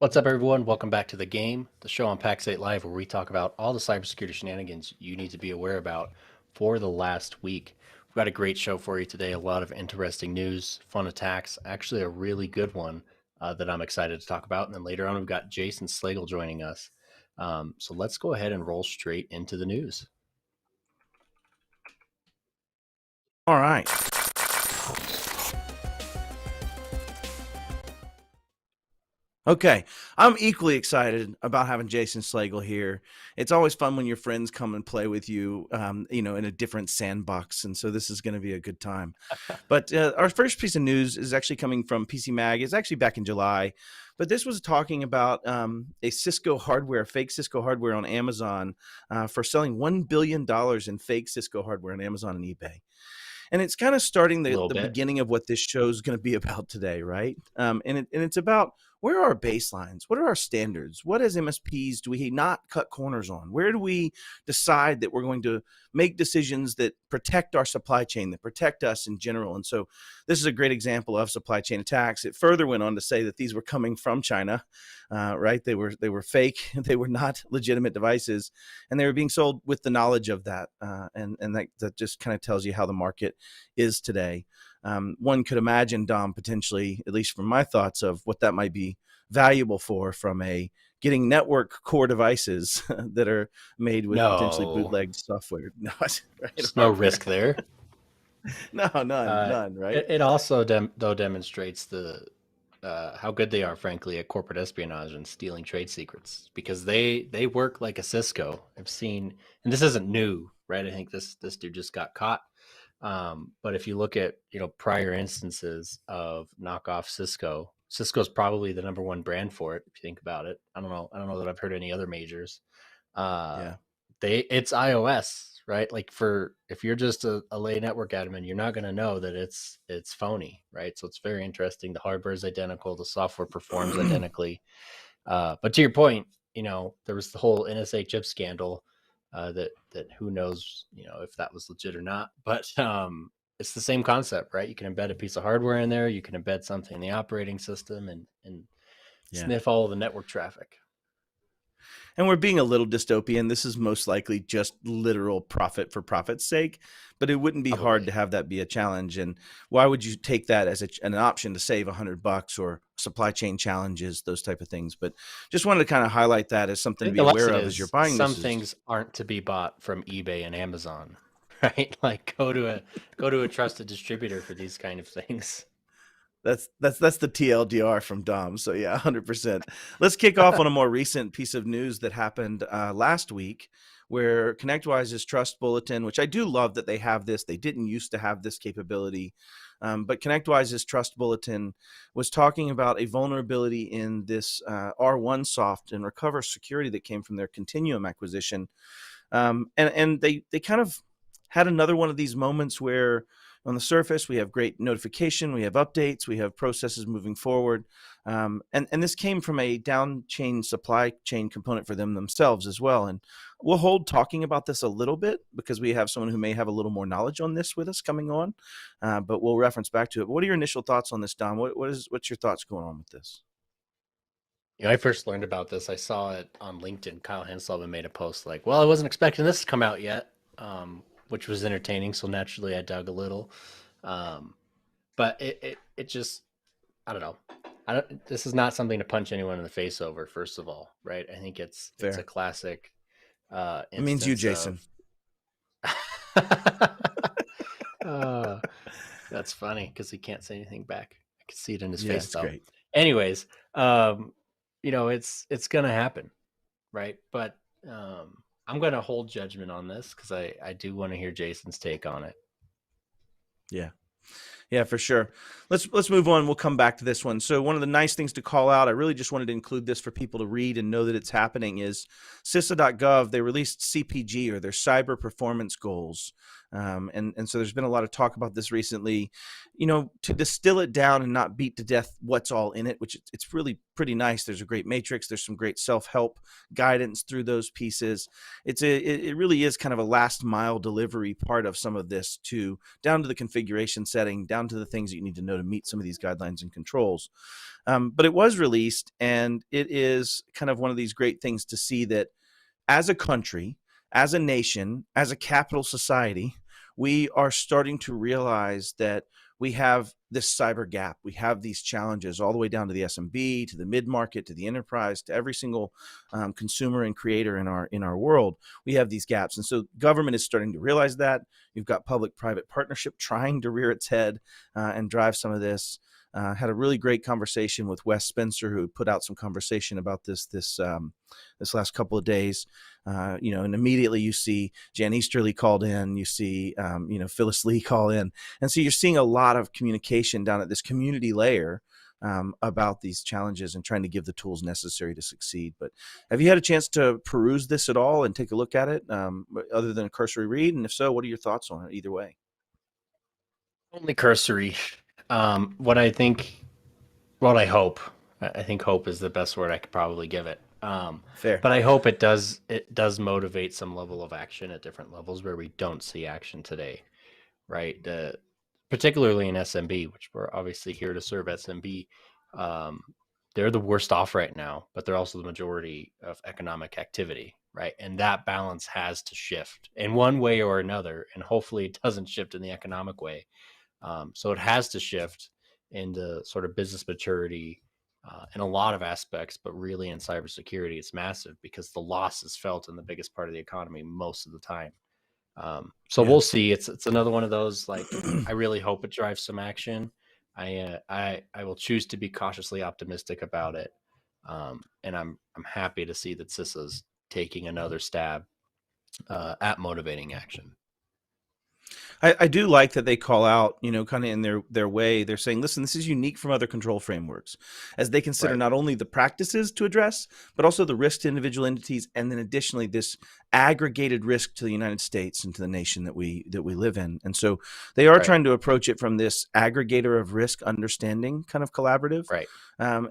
What's up, everyone? Welcome back to The Game, the show on Pax8 Live, where we talk about all the cybersecurity shenanigans you need to be aware about for the last week. We've got a great show for you today, a lot of interesting news, fun attacks, actually a really good one that I'm excited to talk about. And then later on, we've got Jason Slagle joining us. So let's go ahead and roll straight into the news. All right. Okay, I'm equally excited about having Jason Slagle here. It's always fun when your friends come and play with you, in a different sandbox, and so this is going to be a good time. But our first piece of news is actually coming from PC Mag. It's actually back in July, but this was talking about a Cisco hardware, fake Cisco hardware on Amazon for selling $1 billion in fake Cisco hardware on Amazon and eBay. And it's kind of starting the beginning of what this show is going to be about today, right? And it's about, where are our baselines? What are our standards? What as MSPs do we not cut corners on? Where do we decide that we're going to make decisions that protect our supply chain, that protect us in general? And so this is a great example of supply chain attacks. It further went on to say that these were coming from China, right? They were fake. They were not legitimate devices, and they were being sold with the knowledge of that. And that just kind of tells you how the market is today. One could imagine, Dom, potentially, at least from my thoughts of what that might be valuable from getting network core devices that are made with potentially bootlegged software. No, right? There's no risk there. No, none, right? It also demonstrates how good they are, frankly, at corporate espionage and stealing trade secrets, because they work like a Cisco. I've seen, and this isn't new, right? I think this dude just got caught. But if you look at prior instances of knockoff Cisco's probably the number one brand for it. If you think about it, I don't know that I've heard any other majors. It's iOS, right? Like if you're just a lay network admin, you're not going to know that it's phony, right? So it's very interesting. The hardware is identical, the software performs identically. But to your point, there was the whole NSA chip scandal. That who knows, if that was legit or not, but it's the same concept, right? You can embed a piece of hardware in there, you can embed something in the operating system and sniff all of the network traffic. And we're being a little dystopian. This is most likely just literal profit for profit's sake, but it wouldn't be hard to have that be a challenge. And why would you take that as an option to save $100 or supply chain challenges, those type of things? But just wanted to kind of highlight that as something to be aware of as you're buying. Some things aren't to be bought from eBay and Amazon, right? Like go to a trusted distributor for these kind of things. That's the TLDR from Dom. So yeah, 100%. Let's kick off on a more recent piece of news that happened last week, where ConnectWise's Trust Bulletin, which I do love that they have this. They didn't used to have this capability, but ConnectWise's Trust Bulletin was talking about a vulnerability in this R1 soft and recover security that came from their Continuum acquisition, and they kind of had another one of these moments where, on the surface, we have great notification, we have updates, we have processes moving forward. And this came from a down chain supply chain component for them themselves as well. And we'll hold talking about this a little bit because we have someone who may have a little more knowledge on this with us coming on, but we'll reference back to it. What are your initial thoughts on this, Dom? What's your thoughts going on with this? I first learned about this. I saw it on LinkedIn. Kyle Henselman made a post like, well, I wasn't expecting this to come out yet. Which was entertaining, so naturally I dug a little. But it just, I don't know. This is not something to punch anyone in the face over, first of all, right? I think it's a classic It means you, Jason. That's funny because he can't say anything back. I can see it in his face though. Great. Anyways, it's gonna happen, right? But I'm going to hold judgment on this because I do want to hear Jason's take on it. Yeah, for sure. Let's move on. We'll come back to this one. So one of the nice things to call out, I really just wanted to include this for people to read and know that it's happening, is CISA.gov. They released CPG, or their cyber performance goals. And so there's been a lot of talk about this recently, to distill it down and not beat to death what's all in it, which it's really pretty nice. There's a great matrix. There's some great self-help guidance through those pieces. It really is kind of a last mile delivery part of some of this, down to the configuration setting, down to the things that you need to know to meet some of these guidelines and controls. But it was released, and it is kind of one of these great things to see that as a country, as a nation, as a capital society, we are starting to realize that we have this cyber gap. We have these challenges all the way down to the SMB, to the mid-market, to the enterprise, to every single consumer and creator in our world. We have these gaps. And so government is starting to realize that. You've got public-private partnership trying to rear its head and drive some of this. Had a really great conversation with Wes Spencer, who put out some conversation about this last couple of days. And immediately you see Jan Easterly called in, you see, Phyllis Lee call in. And so you're seeing a lot of communication down at this community layer about these challenges and trying to give the tools necessary to succeed. But have you had a chance to peruse this at all and take a look at it, other than a cursory read? And if so, what are your thoughts on it either way? Only cursory. What I hope, I think hope is the best word I could probably give it. Fair. But I hope it does motivate some level of action at different levels where we don't see action today, right? Particularly in SMB, which we're obviously here to serve SMB. They're the worst off right now, but they're also the majority of economic activity, right? And that balance has to shift in one way or another, and hopefully it doesn't shift in the economic way. So it has to shift into sort of business maturity in a lot of aspects, but really in cybersecurity, it's massive because the loss is felt in the biggest part of the economy most of the time. We'll see. It's another one of those, like, I really hope it drives some action. I will choose to be cautiously optimistic about it. And I'm happy to see that CISA's taking another stab at motivating action. I do like that they call out, kind of in their way, they're saying, listen, this is unique from other control frameworks, as they consider not only the practices to address, but also the risk to individual entities, and then additionally this aggregated risk to the United States and to the nation that we live in. And so they are trying to approach it from this aggregator of risk understanding kind of collaborative. Right.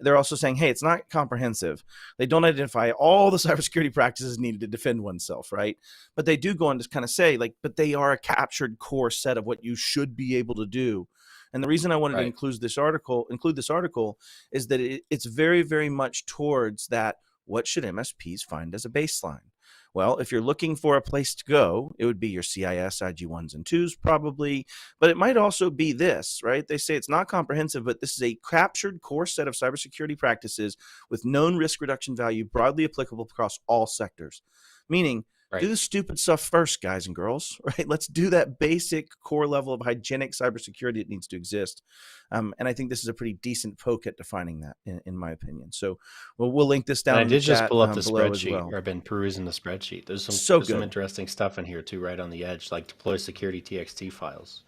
They're also saying, hey, it's not comprehensive. They don't identify all the cybersecurity practices needed to defend oneself, right? But they do go on to kind of say, but they are a captured core set of what you should be able to do. And the reason I wanted to include this article is that it's very, very much towards that. What should MSPs find as a baseline? Well, if you're looking for a place to go, it would be your CIS IG1s and 2s probably, but it might also be this, right? They say it's not comprehensive, but this is a captured core set of cybersecurity practices with known risk reduction value broadly applicable across all sectors. Meaning, do the stupid stuff first, guys and girls, right? Let's do that basic core level of hygienic cybersecurity that needs to exist. And I think this is a pretty decent poke at defining that, in my opinion. So we'll link this down. And I did just pull up the spreadsheet. Well. I've been perusing the spreadsheet. There's some interesting stuff in here too, right on the edge, like deploy security TXT files,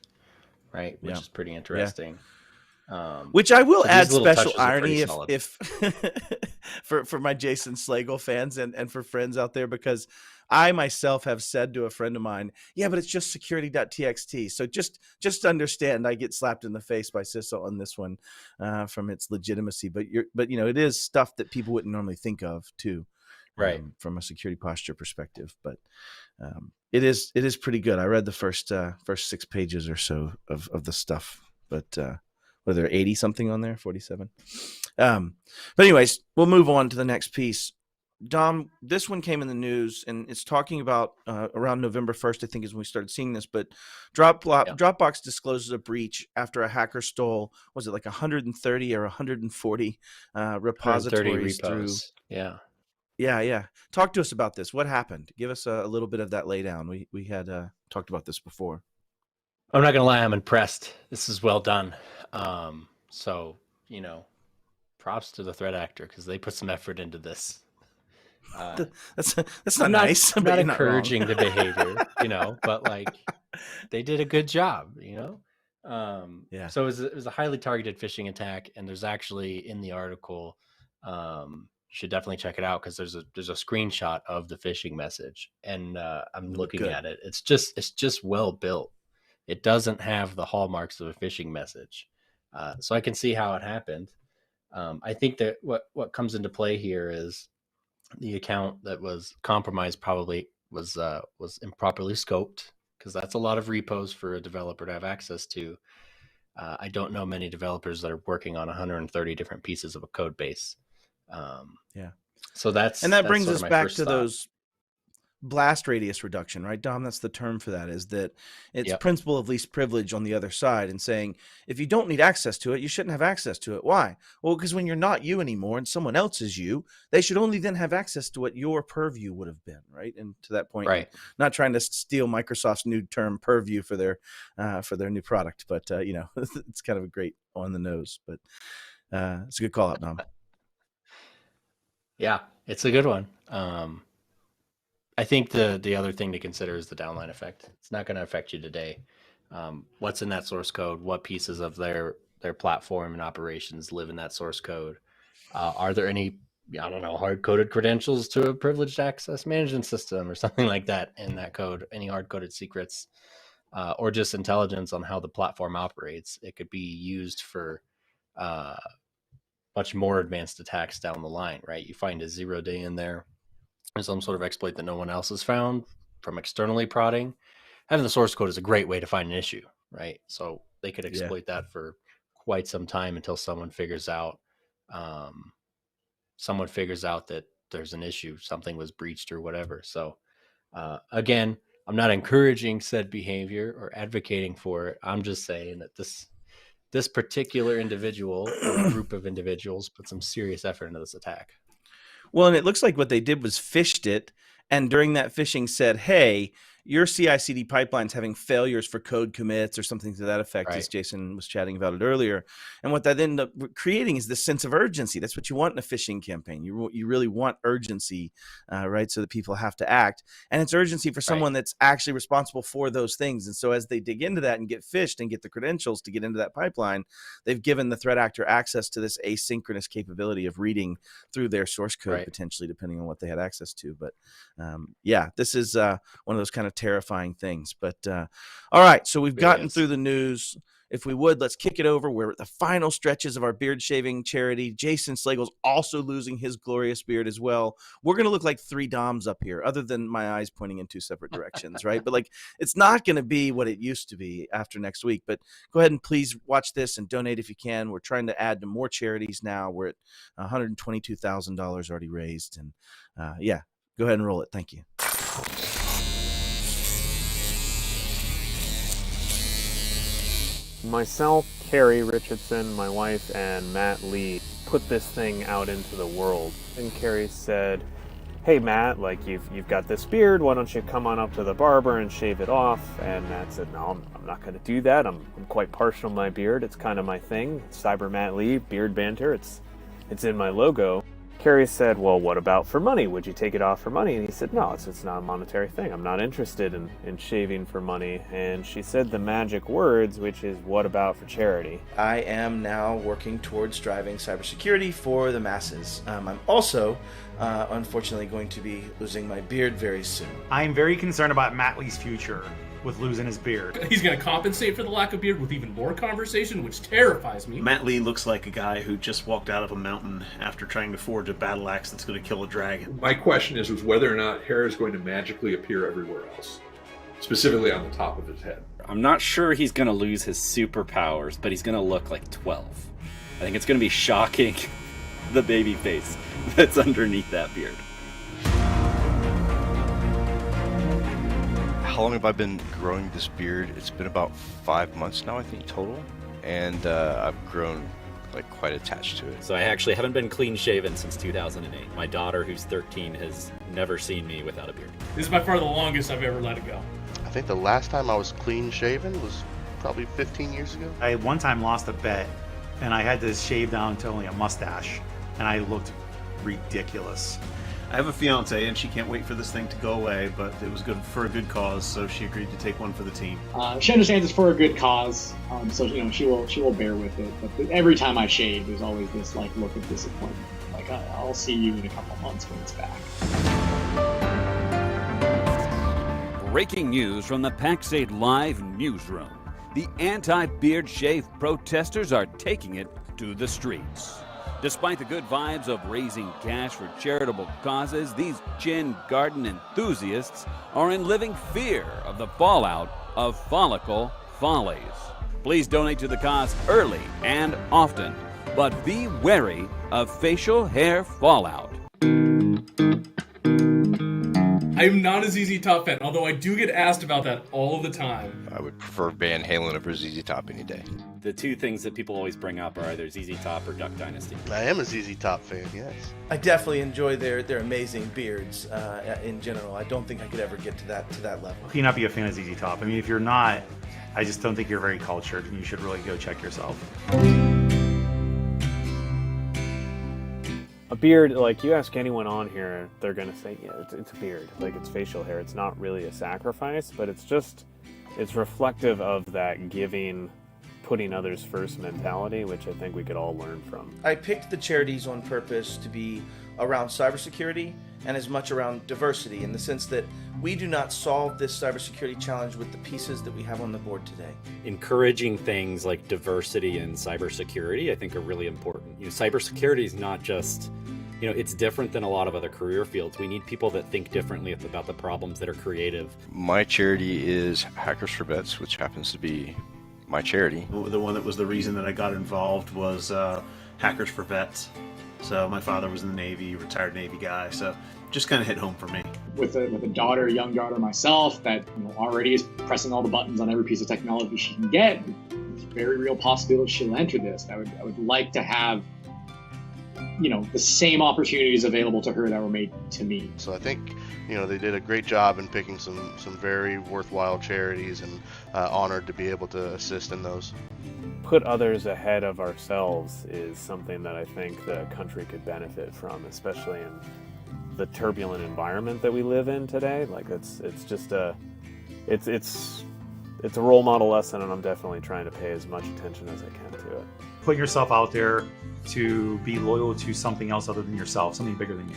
right? Which is pretty interesting. Which I will add special irony if for my Jason Slagle fans and for friends out there, because I myself have said to a friend of mine, yeah, but it's just security.txt. So just understand, I get slapped in the face by CISO on this one from its legitimacy. But it is stuff that people wouldn't normally think of too, from a security posture perspective. But it is pretty good. I read the first 6 pages or so of the stuff, but were there 80 something on there, 47? But anyways, we'll move on to the next piece. Dom, this one came in the news, and it's talking about around November 1st, I think, is when we started seeing this. But Dropbox discloses a breach after a hacker stole, was it like 130 or 140 repositories through? Yeah. Talk to us about this. What happened? Give us a little bit of that laydown. We had talked about this before. I'm not gonna lie, I'm impressed. This is well done. Props to the threat actor because they put some effort into this. That's not nice. I'm not encouraging the behavior, but like they did a good job, So it was a highly targeted phishing attack, and there's actually in the article should definitely check it out, because there's a screenshot of the phishing message, and I'm looking at it. It's just well built. It doesn't have the hallmarks of a phishing message, so I can see how it happened. I think that what comes into play here is the account that was compromised probably was improperly scoped, because that's a lot of repos for a developer to have access to. I don't know many developers that are working on 130 different pieces of a code base. So that brings us back to those blast radius reduction, right, Dom? That's the term for that, is that it's principle of least privilege on the other side, and saying, if you don't need access to it, you shouldn't have access to it. Why? Well, because when you're not you anymore and someone else is you, they should only then have access to what your purview would have been, right? And to that point, right. Not trying to steal Microsoft's new term purview for their new product, but it's kind of a great on the nose, but it's a good call out, Dom. Yeah, it's a good one. I think the other thing to consider is the downline effect. It's not going to affect you today. What's in that source code? What pieces of their platform and operations live in that source code? Are there any, I don't know, hard-coded credentials to a privileged access management system or something like that in that code? Any hard-coded secrets, or just intelligence on how the platform operates? It could be used for much more advanced attacks down the line, right? You find a 0-day in there, or some sort of exploit that no one else has found from externally prodding. Having the source code is a great way to find an issue, right? So they could exploit that for quite some time until someone figures out that there's an issue, something was breached or whatever. So again, I'm not encouraging said behavior or advocating for it. I'm just saying that this particular individual or group of individuals put some serious effort into this attack. Well, and it looks like what they did was phished it, and during that phishing said, hey, your CI/CD pipeline's having failures for code commits or something to that effect, as Jason was chatting about it earlier. And what that ended up creating is this sense of urgency. That's what you want in a phishing campaign. You really want urgency, right? So that people have to act. And it's urgency for someone that's actually responsible for those things. And so as they dig into that and get phished and get the credentials to get into that pipeline, they've given the threat actor access to this asynchronous capability of reading through their source code, potentially, depending on what they had access to. But this is one of those kind of terrifying things. But all right, so we've gotten through the news. If we would, let's kick it over. We're at the final stretches of our beard shaving charity. Jason Slagle's also losing his glorious beard as well. We're going to look like three Doms up here, other than my eyes pointing in two separate directions, right? But like, it's not going to be what it used to be after next week. But go ahead and please watch this and donate if you can. We're trying to add to more charities now. We're at $122,000 already raised. And go ahead and roll it. Thank you. Myself, Carrie Richardson, my wife, and Matt Lee put this thing out into the world. And Carrie said, hey Matt, like you've got this beard, why don't you come on up to the barber and shave it off? And Matt said, no, I'm not going to do that. I'm quite partial to my beard. It's kind of my thing. Cybermattlee, beard banter. It's in my logo. Carrie said, well, what about for money? Would you take it off for money? And he said, no, it's not a monetary thing. I'm not interested in shaving for money. And she said the magic words, which is, what about for charity? I am now working towards driving cybersecurity for the masses. I'm also, unfortunately, going to be losing my beard very soon. I am very concerned about Matt Lee's future with losing his beard. He's going to compensate for the lack of beard with even more conversation, which terrifies me. Matt Lee looks like a guy who just walked out of a mountain after trying to forge a battle axe that's going to kill a dragon. My question is whether or not hair is going to magically appear everywhere else, specifically on the top of his head. I'm not sure he's going to lose his superpowers, but he's going to look like 12. I think it's going to be shocking, the baby face that's underneath that beard. How long have I been growing this beard? It's been about 5 months now, I think, total. And I've grown quite attached to it. So I actually haven't been clean shaven since 2008. My daughter, who's 13, has never seen me without a beard. This is by far the longest I've ever let it go. I think the last time I was clean shaven was probably 15 years ago. I one time lost a bet, and I had to shave down to only a mustache, and I looked ridiculous. I have a fiance, and she can't wait for this thing to go away, but it was good for a good cause, so she agreed to take one for the team. She understands it's for a good cause, so she will bear with it. But every time I shave, there's always this look of disappointment. Like, I'll see you in a couple months when it's back. Breaking news from the Pax8 Live newsroom. The anti-beard shave protesters are taking it to the streets. Despite the good vibes of raising cash for charitable causes, these chin garden enthusiasts are in living fear of the fallout of follicle follies. Please donate to the cause early and often, but be wary of facial hair fallout. I'm not a ZZ Top fan, although I do get asked about that all the time. I would prefer Van Halen over ZZ Top any day. The two things that people always bring up are either ZZ Top or Duck Dynasty. I am a ZZ Top fan, yes. I definitely enjoy their amazing beards in general. I don't think I could ever get to that level. You cannot be a fan of ZZ Top. I mean, if you're not, I just don't think you're very cultured, and you should really go check yourself. A beard, like, you ask anyone on here, they're gonna say, yeah, it's a beard. Like, it's facial hair. It's not really a sacrifice, but it's reflective of that giving, putting others first mentality, which I think we could all learn from. I picked the charities on purpose to be around cybersecurity and as much around diversity, in the sense that we do not solve this cybersecurity challenge with the pieces that we have on the board today. Encouraging things like diversity and cybersecurity, I think, are really important. Cybersecurity is not just, it's different than a lot of other career fields. We need people that think differently about the problems, that are creative. My charity is Hackers for Vets, which happens to be my charity. The one that was the reason that I got involved was Hackers for Vets. So my father was in the Navy, retired Navy guy, so just kind of hit home for me. With a daughter, a young daughter myself, that already is pressing all the buttons on every piece of technology she can get, there's a very real possibility she'll enter this. I would like to have, the same opportunities available to her that were made to me. So I think, they did a great job in picking some very worthwhile charities, and honored to be able to assist in those. Put others ahead of ourselves is something that I think the country could benefit from, especially in the turbulent environment that we live in today. Like, it's a role model lesson, and I'm definitely trying to pay as much attention as I can to it. Put yourself out there to be loyal to something else other than yourself, something bigger than you.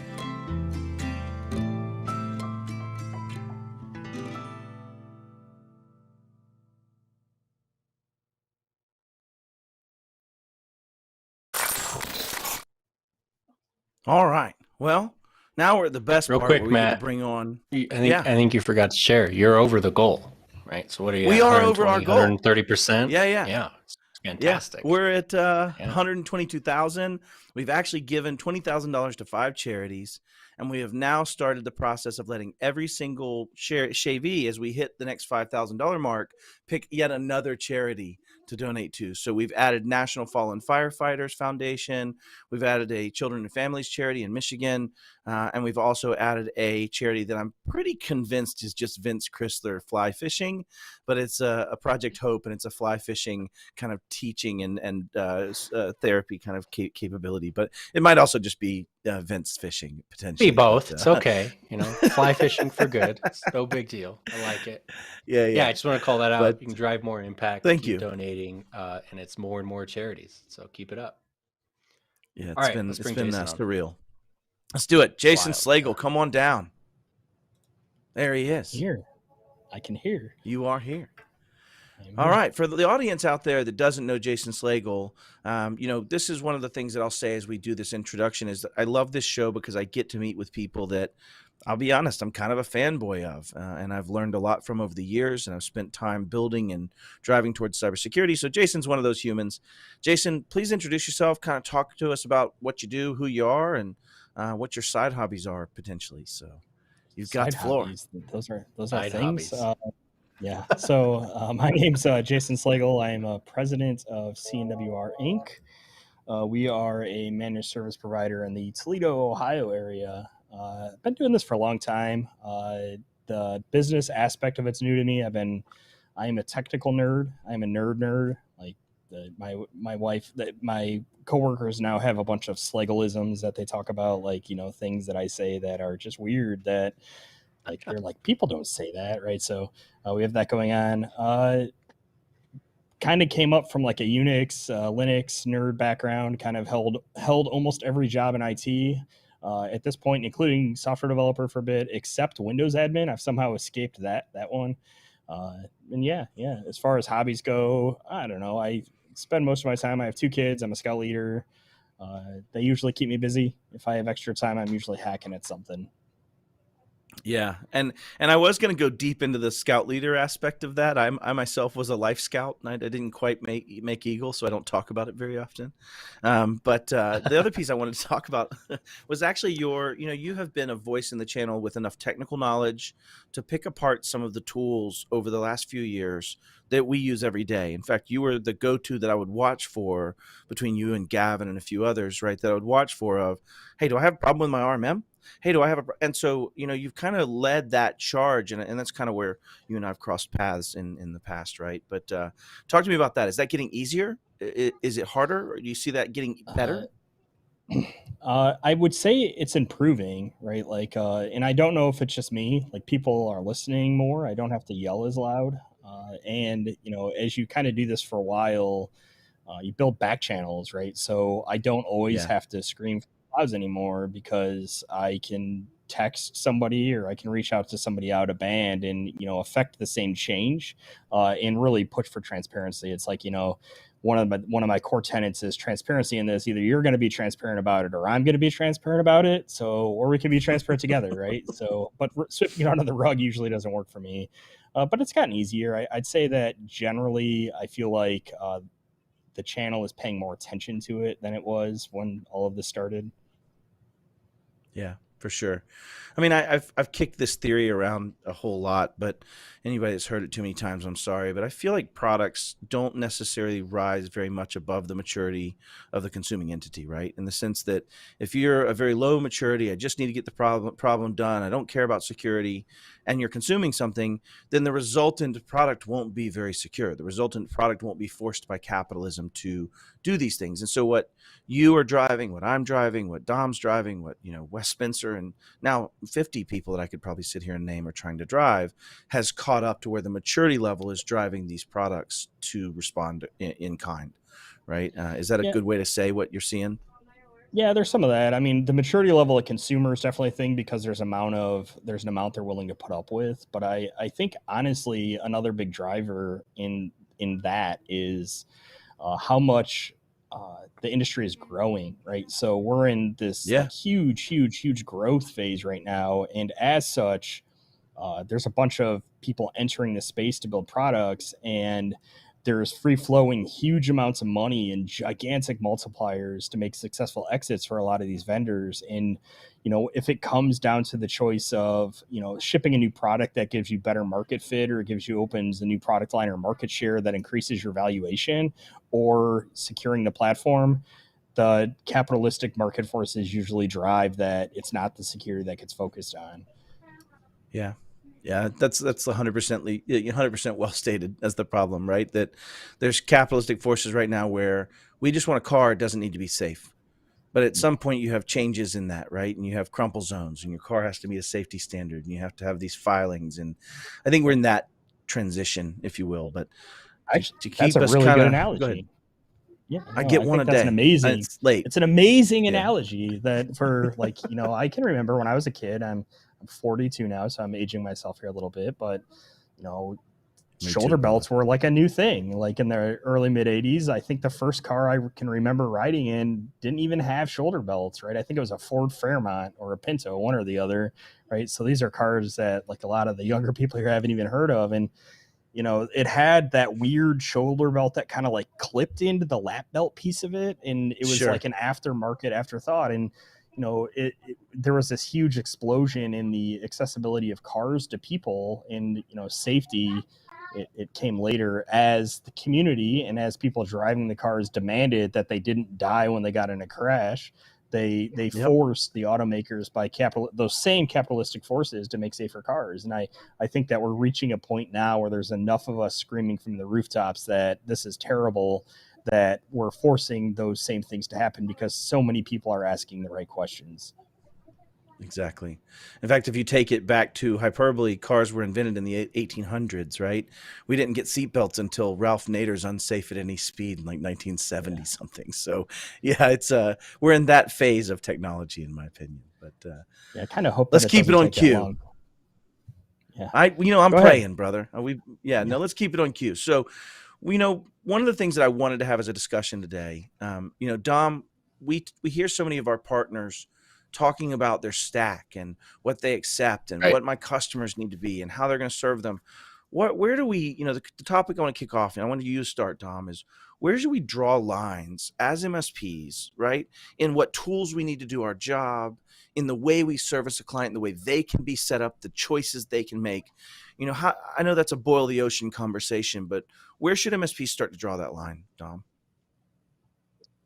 All right. Well, now we're at the best Real part quick, where we get to Matt, bring on. I think you forgot to share. You're over the goal, right? So what are you? We are over our goal. 130%. Yeah. It's fantastic. Yeah, we're at 122,000. We've actually given $20,000 to 5 charities, and we have now started the process of letting every single shavee, as we hit the next $5,000 mark, pick yet another charity to donate to. So we've added National Fallen Firefighters Foundation. We've added a Children and Families charity in Michigan. And we've also added a charity that I'm pretty convinced is just Vince Chrysler fly fishing, but it's a Project Hope, and it's a fly fishing kind of teaching and therapy kind of capability. But it might also just be Vince fishing potentially. Be both. It's okay. Fly fishing for good. It's no big deal. I like it. Yeah. I just want to call that out. But you can drive more impact. Thank you. Donating, and it's more and more charities. So keep it up. Yeah, All right, been surreal. Let's do it. Jason Slagle, come on down. There he is. Here. I can hear. You are here. All right. For the audience out there that doesn't know Jason Slagle, this is one of the things that I'll say as we do this introduction is that I love this show because I get to meet with people that, I'll be honest, I'm kind of a fanboy of, and I've learned a lot from over the years, and I've spent time building and driving towards cybersecurity. So Jason's one of those humans. Jason, please introduce yourself, kind of talk to us about what you do, who you are, and what your side hobbies are potentially. So you've got the floor. Hobbies. Those are things. Yeah. So my name's Jason Slagle. I am a president of CNRW Inc. We are a managed service provider in the Toledo, Ohio area. I've been doing this for a long time. The business aspect of it's new to me. I am a technical nerd. I'm a nerd. Like my wife, my coworkers now have a bunch of Slagleisms that they talk about, like, things that I say that are just weird that, like, they're like, people don't say that, right? So we have that going on. kind of came up from like a Unix, Linux nerd background, kind of held almost every job in IT at this point, including software developer for a bit, except Windows admin. I've somehow escaped that one. And yeah, as far as hobbies go, I don't know. I spend most of my time. I have 2 kids. I'm a scout leader. They usually keep me busy. If I have extra time, I'm usually hacking at something. Yeah, and I was going to go deep into the scout leader aspect of that. I myself was a life scout, and I didn't quite make Eagle, so I don't talk about it very often. But the other piece I wanted to talk about was actually you have been a voice in the channel with enough technical knowledge to pick apart some of the tools over the last few years that we use every day. In fact, you were the go-to that I would watch for between you and Gavin and a few others, right? That I would watch for of, hey, do I have a problem with my RMM? Hey, do I have and so, you've kind of led that charge, and that's kind of where you and I've crossed paths in the past, right? But talk to me about that. Is that getting easier? Is it harder? Or do you see that getting better? I would say it's improving, right? Like, and I don't know if it's just me, like people are listening more. I don't have to yell as loud. And, as you kind of do this for a while, you build back channels, right? So I don't always have to scream anymore because I can text somebody or I can reach out to somebody out of band and affect the same change and really push for transparency. It's like one of my core tenets is transparency in this. Either you're going to be transparent about it or I'm going to be transparent about it. So, or we can be transparent together, right? So, but sweeping it under the rug usually doesn't work for me. But it's gotten easier. I'd say that generally I feel like the channel is paying more attention to it than it was when all of this started. Yeah, for sure. I mean, I've kicked this theory around a whole lot, but anybody that's heard it too many times, I'm sorry. But I feel like products don't necessarily rise very much above the maturity of the consuming entity, right? In the sense that if you're a very low maturity, I just need to get the problem done, I don't care about security, and you're consuming something, then the resultant product won't be very secure. The resultant product won't be forced by capitalism to do these things. And so what you are driving, what I'm driving, what Dom's driving, what Wes Spencer and now 50 people that I could probably sit here and name are trying to drive has caught up to where the maturity level is driving these products to respond in kind, right? Is that a good way to say what you're seeing? Yeah, there's some of that. I mean, the maturity level of consumer is definitely a thing because there's an amount they're willing to put up with. But I think honestly, another big driver in that is how much the industry is growing, right? So we're in this like, huge growth phase right now. And as such, there's a bunch of people entering the space to build products, and there's free flowing huge amounts of money and gigantic multipliers to make successful exits for a lot of these vendors. And, if it comes down to the choice of, shipping a new product that gives you better market fit or opens a new product line or market share that increases your valuation, or securing the platform, the capitalistic market forces usually drive that. It's not the security that gets focused on. Yeah. Yeah, that's 100% well stated as the problem, right? That there's capitalistic forces right now where we just want a car, it doesn't need to be safe. But at some point you have changes in that, right? And you have crumple zones and your car has to meet a safety standard and you have to have these filings. And I think we're in that transition, if you will. But to keep that's a us really kinda, good analogy. Yeah, I get one a day. An amazing. It's late. It's an amazing analogy that for like, I can remember when I was a kid, I'm 42 now, so I'm aging myself here a little bit, but shoulder belts were like a new thing, like in the early mid 80s. I think the first car I can remember riding in didn't even have shoulder belts, right? I think it was a Ford Fairmont or a Pinto, one or the other, right? So these are cars that like a lot of the younger people here haven't even heard of. And it had that weird shoulder belt that kind of like clipped into the lap belt piece of it, and it was like an aftermarket afterthought. And there was this huge explosion in the accessibility of cars to people, and safety. It came later as the community and as people driving the cars demanded that they didn't die when they got in a crash. They forced the automakers by those same capitalistic forces to make safer cars. And I think that we're reaching a point now where there's enough of us screaming from the rooftops that this is terrible, that we're forcing those same things to happen because so many people are asking the right questions. Exactly. In fact, if you take it back to hyperbole, cars were invented in the 1800s, right? We didn't get seatbelts until Ralph Nader's Unsafe at Any Speed in like 1970 something. So yeah, it's we're in that phase of technology, in my opinion. But yeah, I kind of hope let's that keep it on take that cue. long. Yeah, I'm Go praying, ahead. brother. No, let's keep it on cue. So, one of the things that I wanted to have as a discussion today, Dom, we hear so many of our partners talking about their stack and what they accept and Right. what my customers need to be and how they're going to serve them. Where do we, the topic I want to kick off, and I want you to start, Dom, is where should we draw lines as MSPs, right? In what tools we need to do our job, in the way we service a client, the way they can be set up, the choices they can make. I know that's a boil the ocean conversation, but where should MSPs start to draw that line, Dom?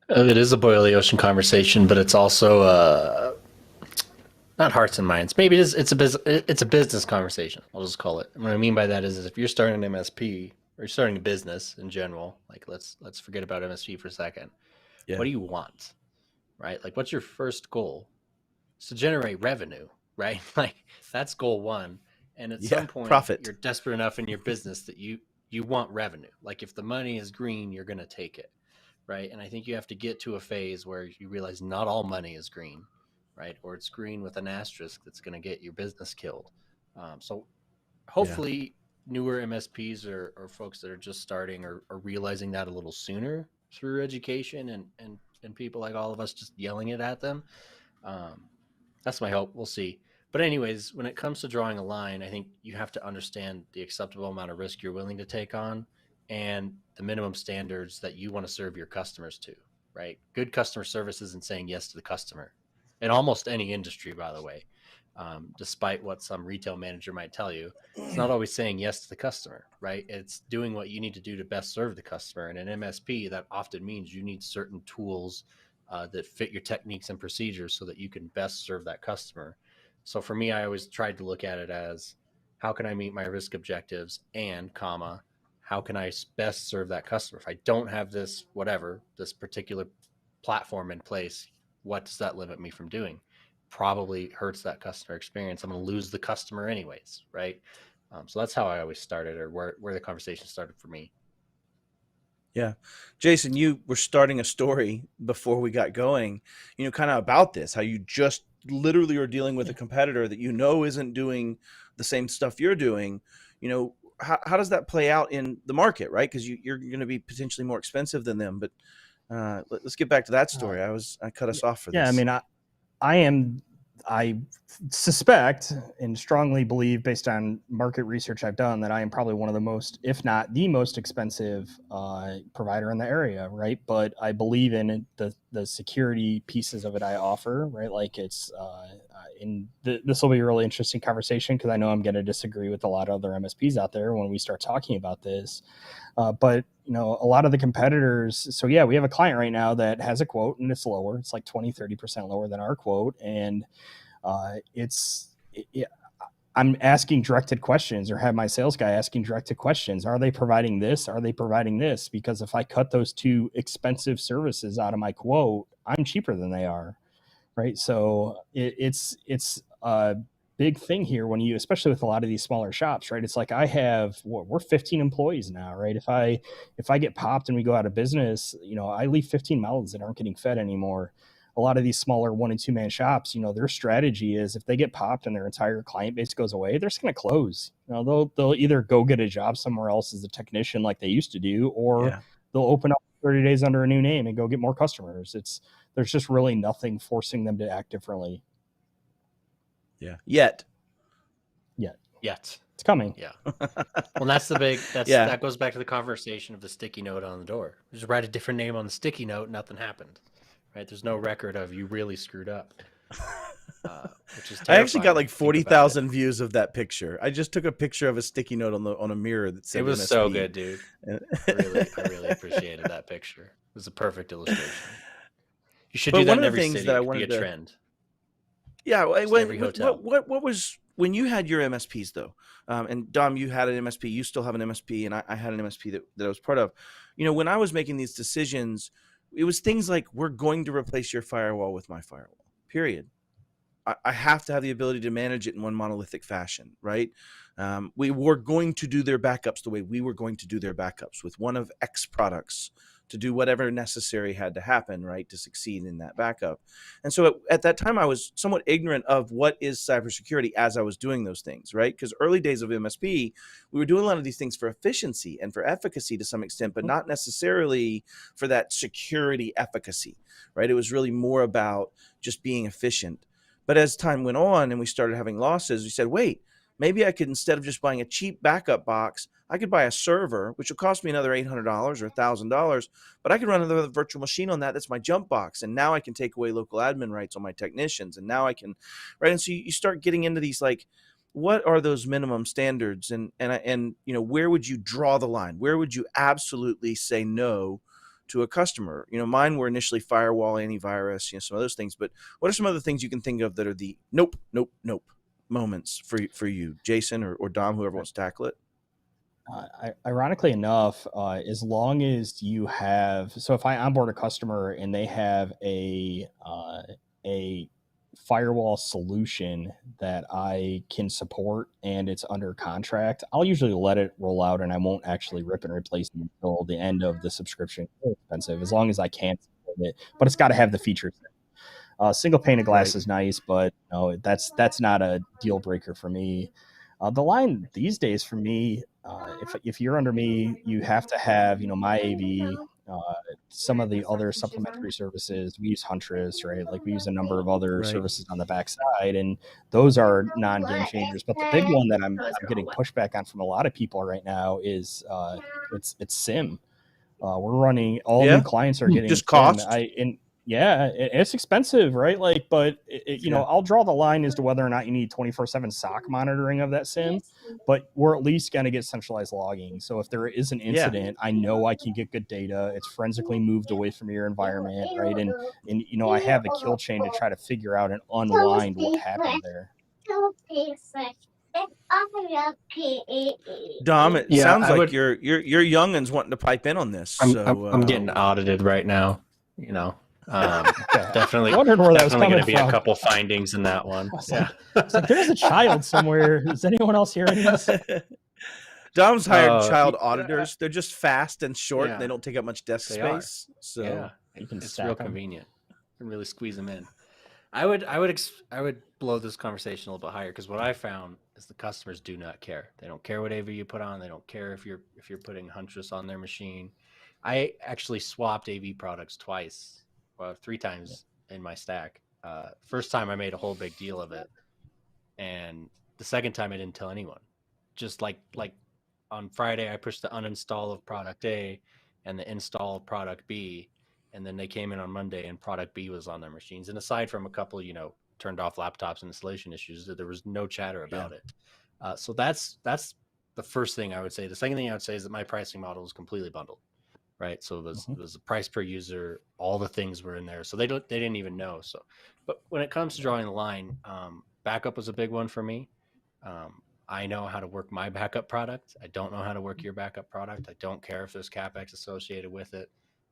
It is a boil the ocean conversation, but it's also not hearts and minds. Maybe it's a business conversation. I'll just call it. And what I mean by that is if you're starting an MSP or you're starting a business in general, like let's forget about MSP for a second. Yeah. What do you want? Right? Like what's your first goal? It's to generate revenue, right? Like that's goal one. And at some point profit. You're desperate enough in your business that you want revenue. Like if the money is green, you're going to take it. Right. And I think you have to get to a phase where you realize not all money is green, right? Or it's green with an asterisk that's going to get your business killed. So hopefully newer MSPs or folks that are just starting are realizing that a little sooner through education and people like all of us just yelling it at them. That's my hope. We'll see. But anyways, when it comes to drawing a line, I think you have to understand the acceptable amount of risk you're willing to take on and the minimum standards that you want to serve your customers to, right? Good customer service isn't saying yes to the customer in almost any industry, by the way. Despite what some retail manager might tell you, it's not always saying yes to the customer, right? It's doing what you need to do to best serve the customer. And in MSP, that often means you need certain tools that fit your techniques and procedures so that you can best serve that customer. So for me, I always tried to look at it as how can I meet my risk objectives and how can I best serve that customer? If I don't have this particular platform in place, what does that limit me from doing? Probably hurts that customer experience. I'm going to lose the customer anyways, right? So that's how I always started, or where the conversation started for me. Yeah. Jason, you were starting a story before we got going, kind of about this, how you just literally are dealing with a competitor that isn't doing the same stuff you're doing. How does that play out in the market, right? Because you're going to be potentially more expensive than them. But let's get back to that story. I cut us off for this. Yeah, I mean, I suspect and strongly believe, based on market research I've done, that I am probably one of the most, if not the most expensive provider in the area, right? But I believe in the security pieces of it I offer, right? Like it's, this will be a really interesting conversation because I know I'm going to disagree with a lot of other MSPs out there when we start talking about this. But a lot of the competitors, so yeah, we have a client right now that has a quote and it's lower. It's like 20-30% lower than our quote. And I'm asking directed questions, or have my sales guy asking directed questions. Are they providing this? Are they providing this? Because if I cut those two expensive services out of my quote, I'm cheaper than they are. Right. So it's a big thing here when you, especially with a lot of these smaller shops, right? It's like we're 15 employees now, right? If I get popped and we go out of business, I leave 15 mouths that aren't getting fed anymore. A lot of these smaller 1 and 2 man shops, their strategy is if they get popped and their entire client base goes away, they're just going to close. They'll either go get a job somewhere else as a technician like they used to do, or they'll open up 30 days under a new name and go get more customers. There's just really nothing forcing them to act differently. Yeah. Yet. It's coming. Yeah. Well, that goes back to the conversation of the sticky note on the door. Just write a different name on the sticky note. Nothing happened. Right. There's no record of you really screwed up. Which is I actually got like 40,000 views of that picture. I just took a picture of a sticky note on a mirror that said it was MSP. So good, dude. I really appreciated that picture. It was a perfect illustration. You should do that in every city. It would be a trend. Yeah. Every hotel. What was when you had your MSPs though? And Dom, you had an MSP. You still have an MSP, and I had an MSP that I was part of. When I was making these decisions, it was things like, we're going to replace your firewall with my firewall. Period. I have to have the ability to manage it in one monolithic fashion, right? We were going to do their backups the way we were going to do their backups, with one of X products to do whatever necessary had to happen, right, to succeed in that backup. And so at that time, I was somewhat ignorant of what is cybersecurity as I was doing those things, right? Because early days of MSP, we were doing a lot of these things for efficiency and for efficacy to some extent, but not necessarily for that security efficacy, right? It was really more about just being efficient. But as time went on and we started having losses, we said, wait, maybe I could, instead of just buying a cheap backup box, I could buy a server, which will cost me another $800 or $1,000, but I could run another virtual machine on that. That's my jump box. And now I can take away local admin rights on my technicians. And now I can, right? And so you start getting into these, like, what are those minimum standards? And you know, where would you draw the line? Where would you absolutely say no to a customer? You know, mine were initially firewall, antivirus, you know, some of those things. But what are some other things you can think of that are the nope moments for you, Jason or Dom, whoever wants to tackle it? Ironically enough, as long as you have, so if I onboard a customer and they have a firewall solution that I can support and it's under contract, I'll usually let it roll out and I won't actually rip and replace it until the end of the subscription. It's expensive, as long as I can support it, but it's got to have the features. Single pane of glass is nice, but no, that's not a deal breaker for me. The line these days for me, if you're under me, you have to have, you know, my AV, some of the other supplementary services. We use Huntress, right? Like we use a number of other services on the backside, and those are non-game changers. But the big one that I'm getting pushback on from a lot of people right now is it's SIM. We're running, all new clients are getting just SIM. cost. Yeah, it's expensive, right? Like, but you know, I'll draw the line as to whether or not you need 24/7 SOC monitoring of that SIM, but we're at least going to get centralized logging. So if there is an incident, I know I can get good data. It's forensically moved away from your environment, right? And you know, I have a kill chain to try to figure out and unwind what happened there. Dom, it sounds like you're youngins wanting to pipe in on this. I'm getting audited right now, you know. Definitely wondered where that was going to coming be from. A couple findings in that one. It's like there's a child somewhere. Is anyone else hearing this? Dom's hired child auditors. They're just fast and short. And they don't take up much desk space. So it's real convenient. You can really squeeze them in. I would blow this conversation a little bit higher, because what I found is the customers do not care. They don't care what AV you put on. They don't care if you're putting Huntress on their machine. I actually swapped AV products twice. 3 times in my stack. First time I made a whole big deal of it, and the second time I didn't tell anyone. Just like on Friday, I pushed the uninstall of product A and the install of product B, and then they came in on Monday and product B was on their machines. And aside from a couple, you know, turned off laptops and installation issues, there was no chatter about it. So that's the first thing I would say. The second thing I would say is that my pricing model is completely bundled. Right, so it was a price per user. All the things were in there, so they didn't even know. So, but when it comes to drawing the line, backup was a big one for me. I know how to work my backup product. I don't know how to work your backup product. I don't care if there's CapEx associated with it.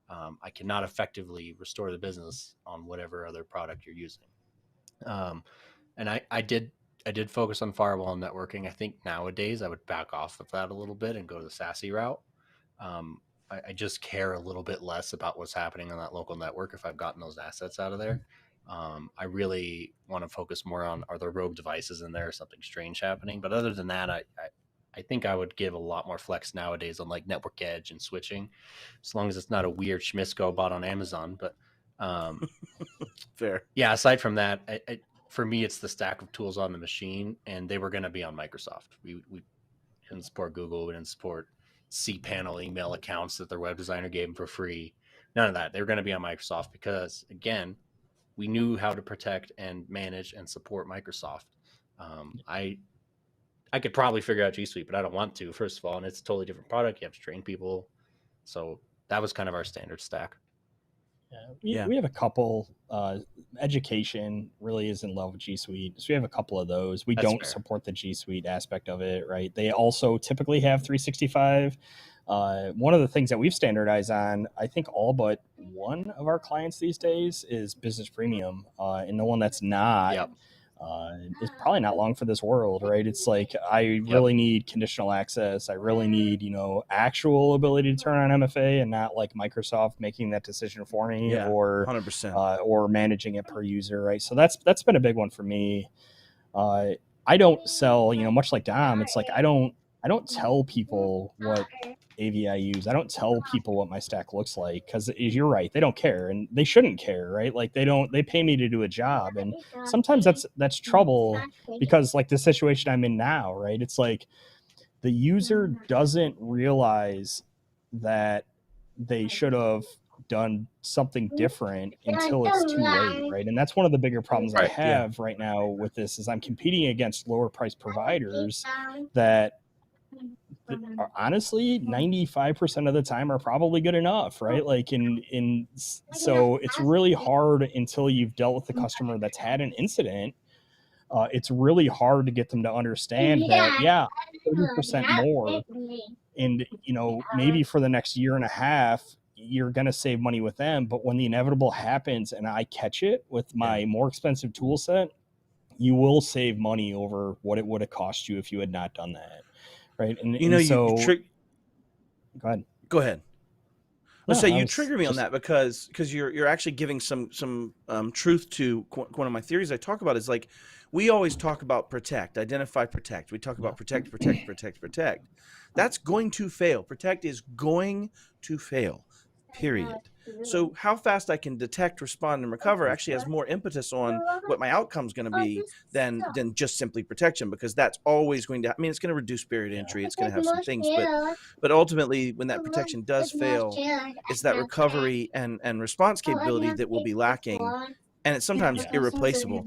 I cannot effectively restore the business on whatever other product you're using. And I did focus on firewall and networking. I think nowadays I would back off of that a little bit and go the SASE route. I just care a little bit less about what's happening on that local network if I've gotten those assets out of there. I really want to focus more on, are there rogue devices in there or something strange happening? But other than that, I think I would give a lot more flex nowadays on like network edge and switching, as long as it's not a weird Schmisco bought on Amazon. But fair. Yeah, aside from that, for me, it's the stack of tools on the machine, and they were going to be on Microsoft. We didn't support Google. We didn't support cPanel email accounts that their web designer gave them for free. None of that. They were going to be on Microsoft because, again, we knew how to protect and manage and support Microsoft. I could probably figure out G Suite, but I don't want to, first of all, and it's a totally different product. You have to train people. So that was kind of our standard stack. We have a couple. Education really is in love with G Suite, so we have a couple of those. We don't support the G Suite aspect of it, right? They also typically have 365. One of the things that we've standardized on, I think all but one of our clients these days is Business Premium, and the one that's not. is probably not long for this world, right? It's like, I really need conditional access. I really need, actual ability to turn on MFA and not like Microsoft making that decision for me, or 100%. Or managing it per user, right? So that's been a big one for me. I don't sell, much like Dom, it's like I don't tell people what AV I use. I don't tell people what my stack looks like, because you're right, they don't care, and they shouldn't care, right? Like they pay me to do a job, and sometimes that's trouble, because like the situation I'm in now, right? It's like the user doesn't realize that they should have done something different until it's too late, right? And that's one of the bigger problems I have right now with this, is I'm competing against lower price providers that are, honestly, 95% of the time are probably good enough, right? Like so it's really hard until you've dealt with the customer that's had an incident. It's really hard to get them to understand that 30% more, and maybe for the next year and a half you're going to save money with them, but when the inevitable happens and I catch it with my more expensive tool set, you will save money over what it would have cost you if you had not done that, right? And go ahead. Let's say you trigger me on that, because you're actually giving some truth to one of my theories I talk about. Is like, we always talk about protect, identify, protect. We talk about protect. That's going to fail. Protect is going to fail, period. So how fast I can detect, respond, and recover actually has more impetus on what my outcome is going to be than just simply protection, because that's always going to, it's going to reduce barrier to entry. It's going to have some things, but ultimately when that protection does fail, it's that recovery and response capability that will be lacking. And it's sometimes irreplaceable.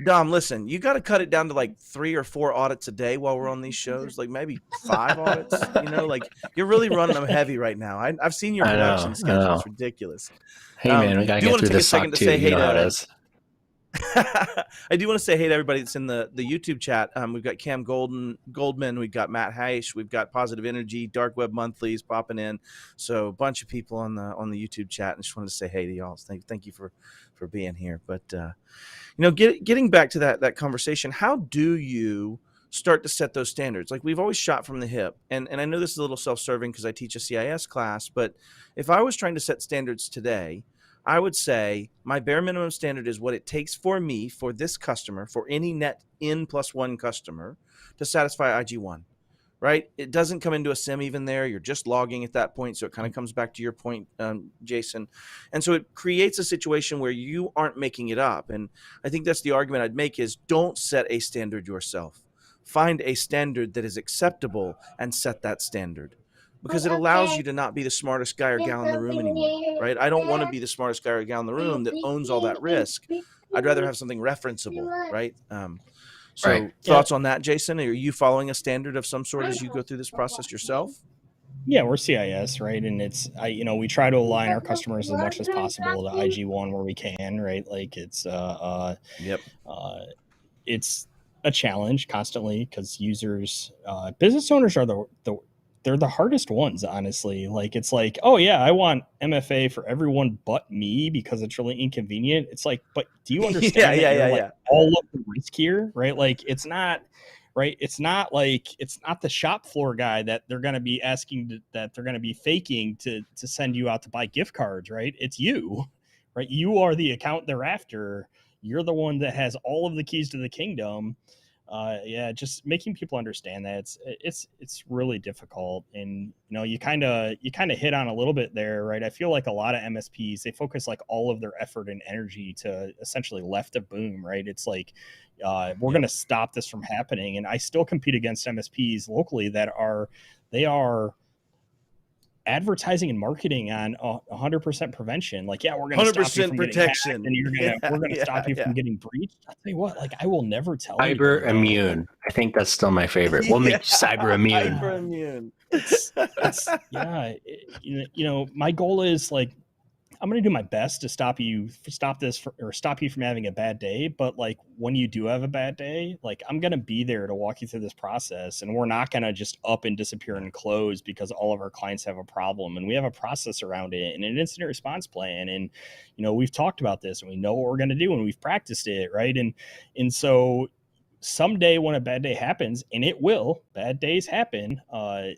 Dom, listen, you got to cut it down to like 3 or 4 audits a day while we're on these shows, like maybe 5 audits, like you're really running them heavy right now. I've seen your production schedule. It's ridiculous. Hey man, we got to get through this SOC 2. You know how it is. I do want to say hey to everybody that's in the YouTube chat. We've got Cam Goldman, we've got Matt Heish, we've got Positive Energy, Dark Web Monthlies popping in. So a bunch of people on the YouTube chat, and just wanted to say hey to y'all. Thank you for being here. But getting back to that conversation, how do you start to set those standards? Like, we've always shot from the hip, and I know this is a little self-serving because I teach a CIS class, but if I was trying to set standards today, I would say my bare minimum standard is what it takes for me, for this customer, for any net N+1 customer to satisfy IG1, right? It doesn't come into a SIM even there. You're just logging at that point. So it kind of comes back to your point, Jason. And so it creates a situation where you aren't making it up. And I think that's the argument I'd make, is don't set a standard yourself. Find a standard that is acceptable and set that standard. Because it allows you to not be the smartest guy or gal in the room anymore, right? I don't want to be the smartest guy or gal in the room that owns all that risk. I'd rather have something referenceable, right? Thoughts on that, Jason? Are you following a standard of some sort as you go through this process yourself? Yeah, we're CIS, right? And we try to align our customers as much as possible to IG1 where we can, right? Like it's a challenge constantly, because users, business owners are they're the hardest ones, honestly. Like, it's like, oh yeah, I want MFA for everyone but me because it's really inconvenient. It's like, but do you understand all of the risk here, right? Like, it's not, right? It's not the shop floor guy that they're going to be that they're going to be faking to send you out to buy gift cards, right? It's you, right? You are the account they're after. You're the one that has all of the keys to the kingdom. Just making people understand that it's really difficult. And you kind of hit on a little bit there, right? I feel like a lot of MSPs, they focus like all of their effort and energy to essentially left of boom, right? It's like we're going to stop this from happening. And I still compete against MSPs locally that are advertising and marketing on 100% prevention. Like, we're going to stop you from protection, and we're going to stop you from getting breached. I'll tell you what, like, I will never tell you. Cyber immune. I think that's still my favorite. We'll make you cyber immune. Cyber immune. My goal is, like, I'm going to do my best to stop you from having a bad day. But like when you do have a bad day, like I'm going to be there to walk you through this process, and we're not going to just up and disappear and close because all of our clients have a problem, and we have a process around it and an incident response plan. And, we've talked about this and we know what we're going to do and we've practiced it. Right. And so someday when a bad day happens, and it will, bad days happen, I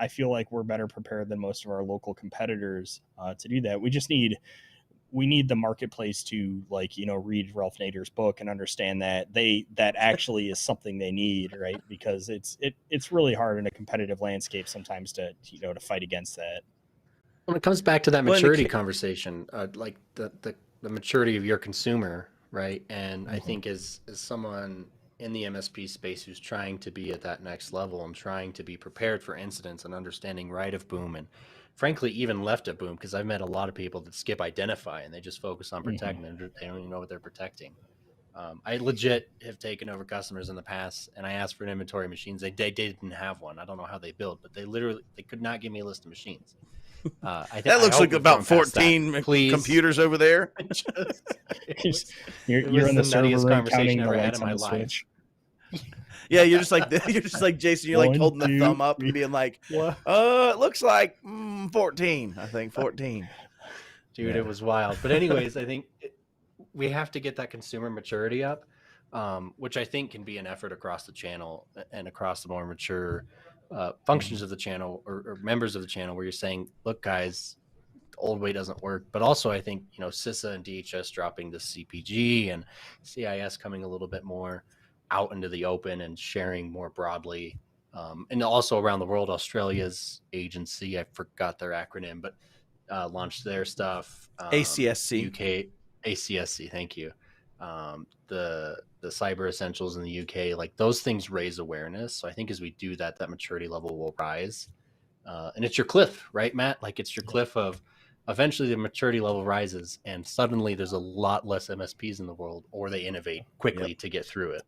feel like we're better prepared than most of our local competitors to do that. We need the marketplace to read Ralph Nader's book and understand that that actually is something they need, right? Because it's really hard in a competitive landscape sometimes to fight against that. When it comes back to that maturity conversation, like the maturity of your consumer, right? And I think as someone in the MSP space who's trying to be at that next level and trying to be prepared for incidents and understanding right of boom and frankly even left of boom, because I've met a lot of people that skip identify and they just focus on protecting and they don't even know what they're protecting. I legit have taken over customers in the past and I asked for an inventory of machines. They didn't have one. I don't know how they build, but they could not give me a list of machines. That looks like about 14 computers over there. You're in the nuttiest conversation I ever had in my life. Yeah, you're just like Jason. You're like holding the thumb up and being like, it looks like 14. I think 14. Dude, it was wild. But anyways, I think we have to get that consumer maturity up, which I think can be an effort across the channel and across the more mature functions of the channel or members of the channel, where you're saying, look, guys, the old way doesn't work. But also I think, CISA and DHS dropping the CPG and CIS coming a little bit more out into the open and sharing more broadly. And also around the world, Australia's agency, I forgot their acronym, but launched their stuff. ACSC. UK, ACSC, thank you. The cyber essentials in the UK, like those things raise awareness. So I think as we do that, that maturity level will rise. And it's your cliff, right, Matt? Like it's your cliff of eventually the maturity level rises and suddenly there's a lot less MSPs in the world, or they innovate quickly to get through it.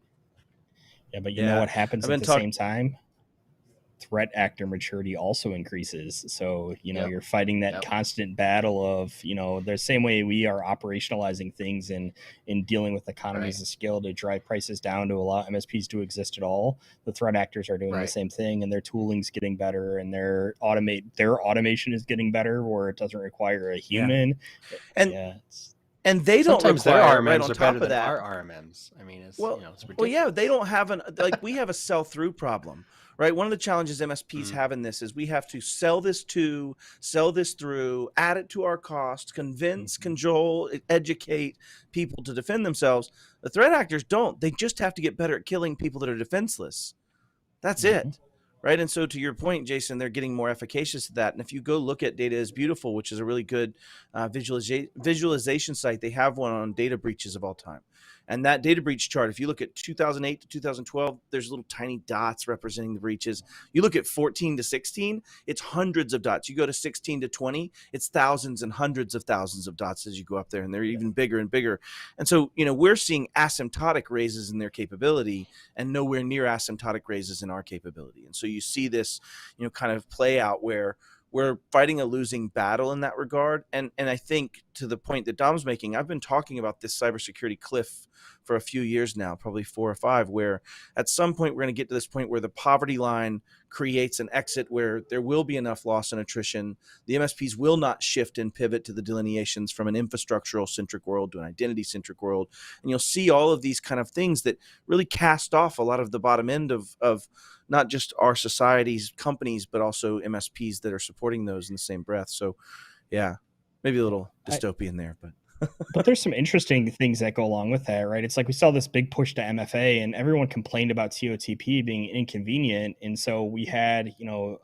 Yeah, but you know what happens at the same time? Threat actor maturity also increases. So, you're fighting that constant battle of, the same way we are operationalizing things and in dealing with economies of scale to drive prices down to allow MSPs to exist at all. The threat actors are doing the same thing, and their tooling's getting better, and their automation is getting better where it doesn't require a human. And they don't sometimes require, their RMMs right on are top better of than that. our RMMs. I mean, it's ridiculous. Well, yeah, they don't have we have a sell through problem, right? One of the challenges MSPs have in this is we have to sell this through, add it to our cost, convince, cajole, educate people to defend themselves. The threat actors don't. They just have to get better at killing people that are defenseless. That's it. Right. And so to your point, Jason, they're getting more efficacious at that. And if you go look at Data is Beautiful, which is a really good visualization site, they have one on data breaches of all time. And that data breach chart, if you look at 2008 to 2012, there's little tiny dots representing the breaches. You look at 14 to 16, it's hundreds of dots. You go to 16 to 20, it's thousands and hundreds of thousands of dots as you go up there, and they're even bigger and bigger. And so, we're seeing asymptotic raises in their capability and nowhere near asymptotic raises in our capability. And so you see this, kind of play out where we're fighting a losing battle in that regard. And I think to the point that Dom's making, I've been talking about this cybersecurity cliff for a few years now, probably 4 or 5, where at some point we're going to get to this point where the poverty line creates an exit where there will be enough loss and attrition. The MSPs will not shift and pivot to the delineations from an infrastructural centric world to an identity centric world. And you'll see all of these kind of things that really cast off a lot of the bottom end of not just our society's companies, but also MSPs that are supporting those in the same breath. So yeah, maybe a little dystopian there, but there's some interesting things that go along with that, right? It's like we saw this big push to MFA and everyone complained about TOTP being inconvenient. And so we had,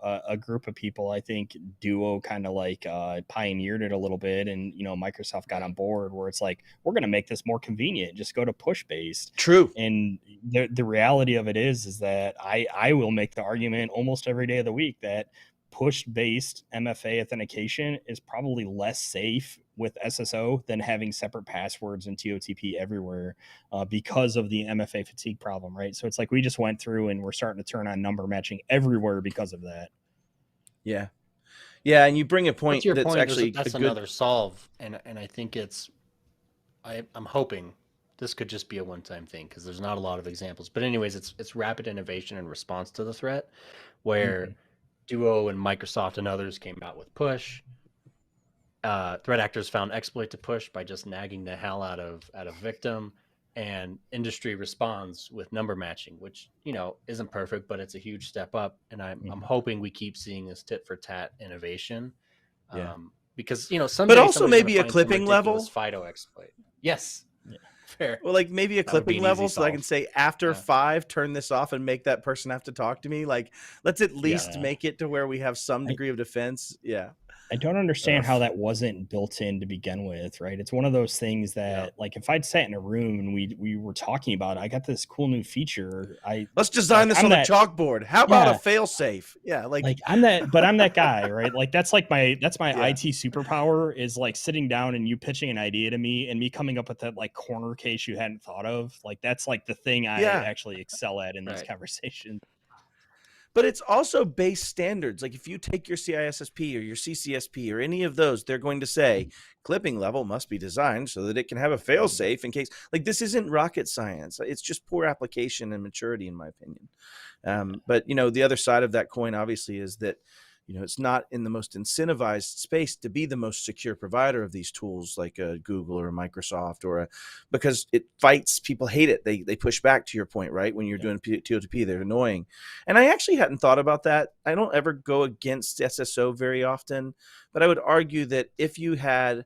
a group of people, I think Duo kind of pioneered it a little bit. And, Microsoft got on board where it's like, we're going to make this more convenient. Just go to push based. True. And the reality of it is that I will make the argument almost every day of the week that push-based MFA authentication is probably less safe with SSO than having separate passwords and TOTP everywhere because of the MFA fatigue problem, right? So it's like we just went through and we're starting to turn on number matching everywhere because of that. Yeah. Yeah, and you bring a But point to your that's point, actually that's a good. another solve, and I think I'm hoping this could just be a one-time thing because there's not a lot of examples. But anyways, it's rapid innovation in response to the threat, where Duo and Microsoft and others came out with push. Threat actors found exploit to push by just nagging the hell out of victim, and industry responds with number matching, which isn't perfect, but it's a huge step up. And I'm hoping we keep seeing this tit for tat innovation. Yeah. Because someday, But also somebody's maybe gonna a find some clipping ridiculous level. FIDO exploit. Yes. Yeah. Fair. Well, like maybe a That would be clipping an level, easy so I solve. can say after 5, turn this off and make that person have to talk to me. Like, let's at least Yeah. make it to where we have some degree of defense. Yeah. I don't understand how that wasn't built in to begin with, right? It's one of those things that, like, if I'd sat in a room and we were talking about, I got this cool new feature. Let's design this on the chalkboard. How about a fail safe? Yeah, like I'm that guy, right? Like that's my IT superpower is like sitting down and you pitching an idea to me and me coming up with that like corner case you hadn't thought of. Like that's like the thing I actually excel at in these conversations. But it's also base standards. Like if you take your CISSP or your CCSP or any of those, they're going to say clipping level must be designed so that it can have a fail safe in case. Like this isn't rocket science. It's just poor application and maturity, in my opinion. But the other side of that coin, obviously, is that it's not in the most incentivized space to be the most secure provider of these tools like a Google or a Microsoft because it fights. People hate it. They push back, to your point, right? When you're doing TOTP, they're annoying. And I actually hadn't thought about that. I don't ever go against SSO very often, but I would argue that if you had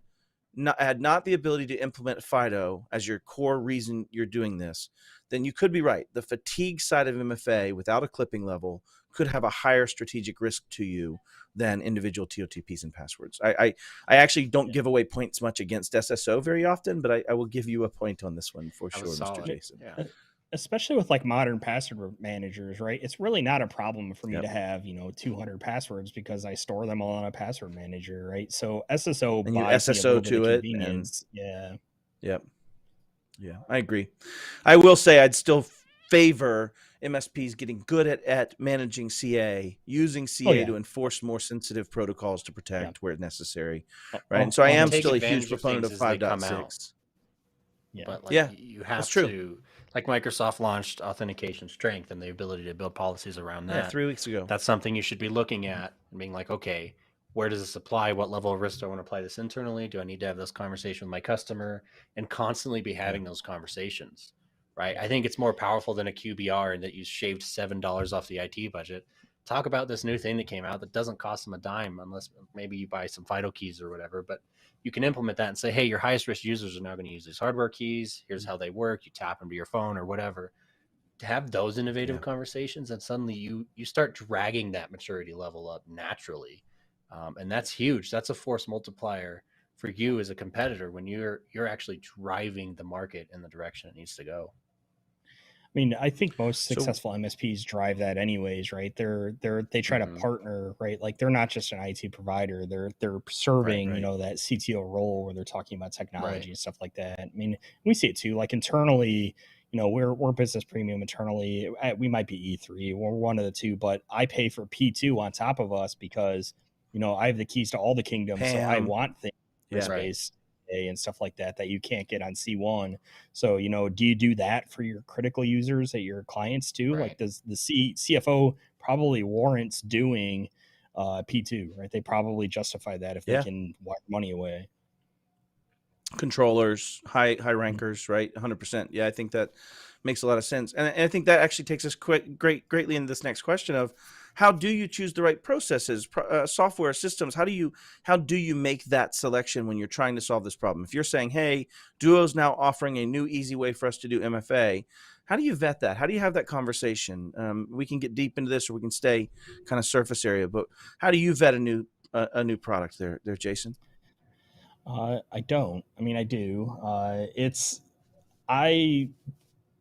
not the ability to implement FIDO as your core reason you're doing this, then you could be right. The fatigue side of MFA without a clipping level could have a higher strategic risk to you than individual TOTPs and passwords. I actually don't give away points much against SSO very often, but I will give you a point on this one for sure, Mr. Jason. Yeah. Especially with like modern password managers, right? It's really not a problem for me to have 200 passwords because I store them all on a password manager, right? So SSO and you buys SSO me a to bit of it. convenience. Yeah. Yep. Yeah, I agree. I will say I'd still favor MSPs getting good at managing CA, using CA to enforce more sensitive protocols to protect where necessary, right? And so I am still a huge proponent of 5.6. Yeah. But you have to, like Microsoft launched authentication strength and the ability to build policies around that. 3 weeks ago. That's something you should be looking at and being like, okay, where does this apply? What level of risk do I want to apply this internally? Do I need to have this conversation with my customer? And constantly be having those conversations, right? I think it's more powerful than a QBR in that you shaved $7 off the IT budget. Talk about this new thing that came out that doesn't cost them a dime unless maybe you buy some FIDO keys or whatever, but you can implement that and say, hey, your highest risk users are now going to use these hardware keys. Here's how they work. You tap them to your phone or whatever. To have those innovative conversations, and suddenly you start dragging that maturity level up naturally. And that's huge. That's a force multiplier for you as a competitor when you're actually driving the market in the direction it needs to go. I mean, I think most successful MSPs drive that anyways, right? They try to partner, right? Like they're not just an IT provider. They're serving, that CTO role where they're talking about technology and stuff like that. I mean, we see it too. Like internally, we're business premium internally. We might be E3. We're one of the two, but I pay for P2 on top of us because I have the keys to all the kingdoms, so I want things in space and stuff like that you can't get on C1. So, do you do that for your critical users at your clients too? Right. Like, does the CFO probably warrants doing P2, right? They probably justify that if they can wipe money away. Controllers, high rankers, right? 100%. Yeah, I think that makes a lot of sense. And I think that actually takes us greatly into this next question of how do you choose the right processes, software systems? How do you make that selection when you're trying to solve this problem? If you're saying, hey, Duo's now offering a new easy way for us to do MFA, how do you vet that? How do you have that conversation? We can get deep into this or we can stay kind of surface area, but how do you vet a new product there, Jason? I don't. I mean, I do. I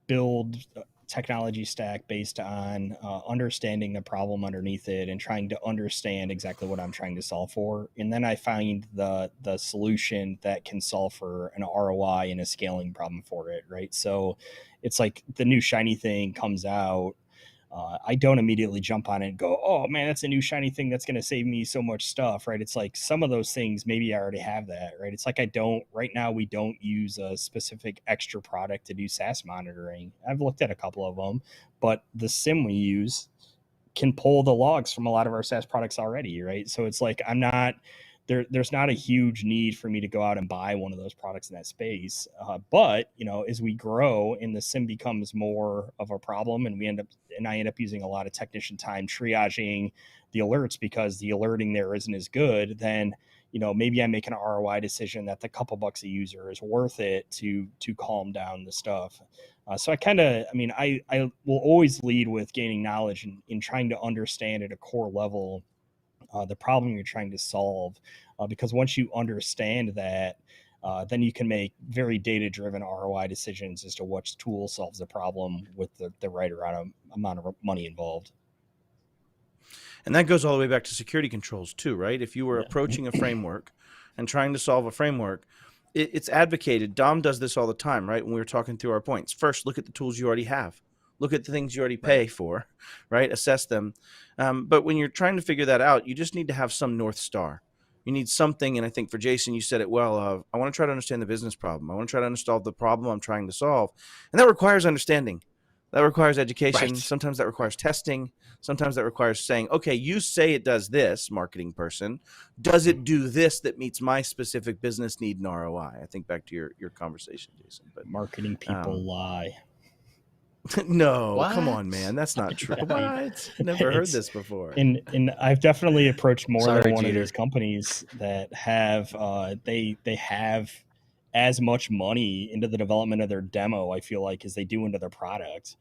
build technology stack based on understanding the problem underneath it and trying to understand exactly what I'm trying to solve for. And then I find the solution that can solve for an ROI and a scaling problem for it, right? So it's like the new shiny thing comes out. I don't immediately jump on it and go, oh man, that's a new shiny thing that's going to save me so much stuff, right? It's like some of those things, maybe I already have that, right? It's like right now we don't use a specific extra product to do SaaS monitoring. I've looked at a couple of them, but the SIM we use can pull the logs from a lot of our SaaS products already, right? So it's like there's not a huge need for me to go out and buy one of those products in that space. But as we grow and the SIM becomes more of a problem, and I end up using a lot of technician time triaging the alerts because the alerting there isn't as good, then maybe I make an ROI decision that the couple bucks a user is worth it to calm down the stuff. So I will always lead with gaining knowledge and in trying to understand at a core level the problem you're trying to solve, because once you understand that, then you can make very data-driven ROI decisions as to which tool solves the problem with the right amount of money involved. And that goes all the way back to security controls too, right? If you were approaching a framework and trying to solve a framework, it's advocated. Dom does this all the time, right? When we were talking through our points, first look at the tools you already have. Look at the things you already pay for, right? Assess them. But when you're trying to figure that out, you just need to have some North Star. You need something, and I think for Jason, you said it well, I want to try to understand the business problem. I want to try to understand the problem I'm trying to solve. And that requires understanding. That requires education. Right. Sometimes that requires testing. Sometimes that requires saying, okay, you say it does this, marketing person. Does it do this that meets my specific business need and ROI? I think back to your conversation, Jason. But marketing people lie. No, What? Come on, man. That's not true. What? Never heard this before. And I've definitely approached more Sorry, than one Jeter. of these companies that have they have as much money into the development of their demo, I feel like, as they do into their product.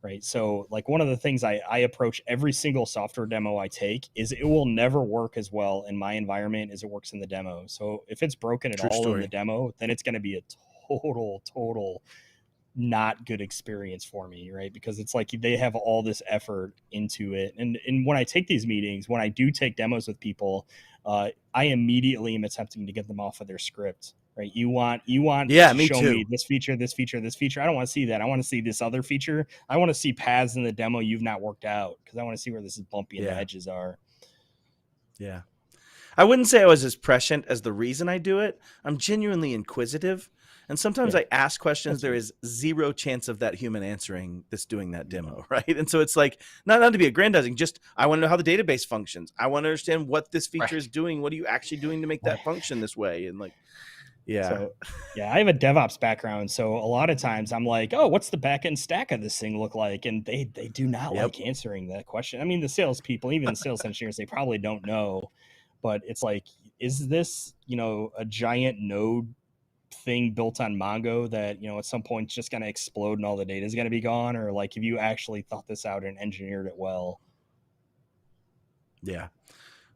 Right. So like one of the things I approach every single software demo I take is it will never work as well in my environment as it works in the demo. So if it's broken at all in the demo, then it's going to be a total not good experience for me, right? Because it's like they have all this effort into it. And when I take these meetings, when I do take demos with people, I immediately am attempting to get them off of their script, right? You want to show me this feature. I don't want to see that. I want to see this other feature. I want to see paths in the demo you've not worked out, because I want to see where this is bumpy and the edges are. Yeah. I wouldn't say I was as prescient as the reason I do it. I'm genuinely inquisitive. And sometimes I ask questions there is zero chance of that human answering that's doing that demo, right? And so it's like, not to be aggrandizing, just I want to know how the database functions. I want to understand what this feature is doing. What are you actually doing to make that function this way? And like, So, I have a DevOps background. So a lot of times I'm like, oh, what's the backend stack of this thing look like? And they do not like answering that question. I mean, the salespeople, even the sales engineers, they probably don't know. But it's like, is this, a giant node thing built on Mongo that at some point it's just going to explode and all the data is going to be gone? Or like, have you actually thought this out and engineered it well? Yeah,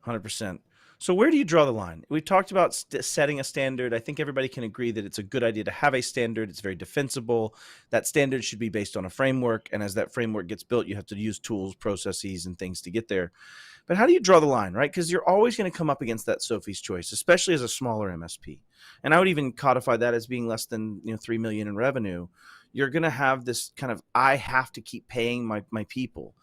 100%. So where do you draw the line? We've talked about setting a standard. I think everybody can agree that it's a good idea to have a standard. It's very defensible. That standard should be based on a framework, and as that framework gets built, you have to use tools, processes, and things to get there. But how do you draw the line, right? Because you're always going to come up against that Sophie's choice, especially as a smaller MSP. And I would even codify that as being less than 3 million in revenue. You're going to have this kind of, I have to keep paying my people.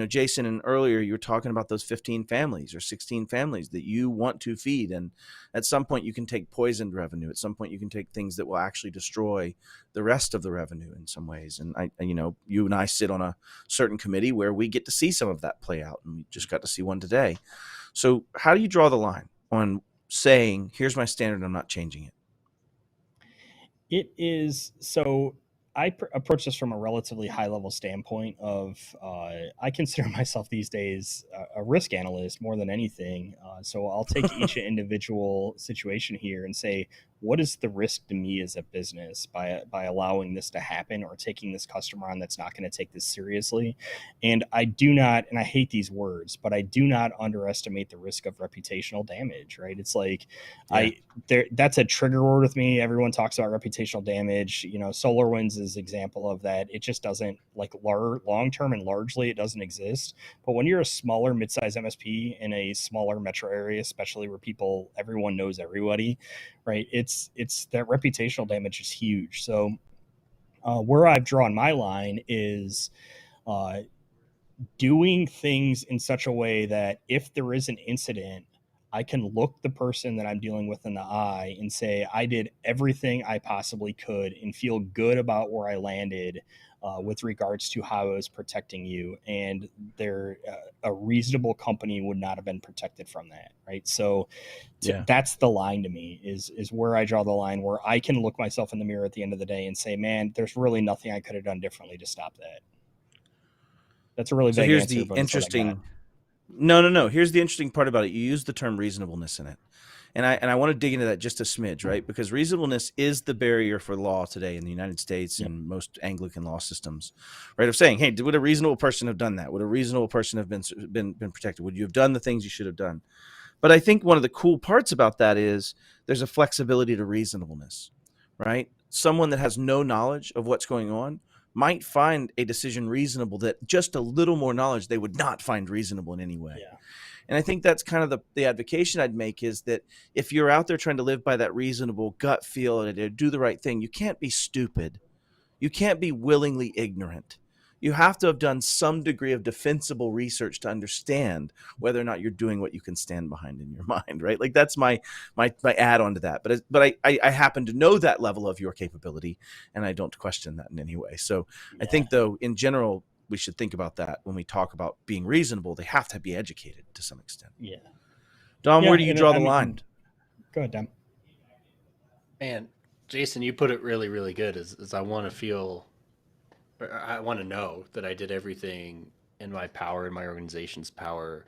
Jason, and earlier you were talking about those 15 families or 16 families that you want to feed. And at some point you can take poisoned revenue. At some point you can take things that will actually destroy the rest of the revenue in some ways. And you and I sit on a certain committee where we get to see some of that play out. And we just got to see one today. So how do you draw the line on saying, here's my standard, I'm not changing it? It is so. I approach this from a relatively high level standpoint of I consider myself these days a risk analyst more than anything. So I'll take each individual situation here and say, what is the risk to me as a business by allowing this to happen or taking this customer on that's not going to take this seriously? And I do not, and I hate these words, but I do not underestimate the risk of reputational damage, right? It's like that's a trigger word with me. Everyone talks about reputational damage. SolarWinds is an example of that. It just doesn't, like, long-term and largely it doesn't exist. But when you're a smaller mid-size MSP in a smaller metro area, especially where everyone knows everybody, right? It's that reputational damage is huge. So where I've drawn my line is doing things in such a way that if there is an incident, I can look the person that I'm dealing with in the eye and say, I did everything I possibly could and feel good about where I landed with regards to how I was protecting you. And a reasonable company would not have been protected from that. Right. So that's the line to me is where I draw the line, where I can look myself in the mirror at the end of the day and say, man, there's really nothing I could have done differently to stop that. That's a really big here's answer. the interesting. No. Here's the interesting part about it. You use the term reasonableness in it. And I want to dig into that just a smidge, right? Because reasonableness is the barrier for law today in the United States and most Anglican law systems, right? Of saying, hey, would a reasonable person have done that? Would a reasonable person have been protected? Would you have done the things you should have done? But I think one of the cool parts about that is there's a flexibility to reasonableness, right? Someone that has no knowledge of what's going on might find a decision reasonable that just a little more knowledge they would not find reasonable in any way. Yeah. And I think that's kind of the advocation I'd make is that if you're out there trying to live by that reasonable gut feel and do the right thing, you can't be stupid. You can't be willingly ignorant. You have to have done some degree of defensible research to understand whether or not you're doing what you can stand behind in your mind, right? Like that's my add-on to that. But I happen to know that level of your capability, and I don't question that in any way. So I think, though, in general, we should think about that when we talk about being reasonable. They have to be educated to some extent. Yeah. Dom, where do you draw the line? Go ahead, Dom. Man, Jason, you put it really, really good. Is I want to feel, or I want to know that I did everything in my power, in my organization's power,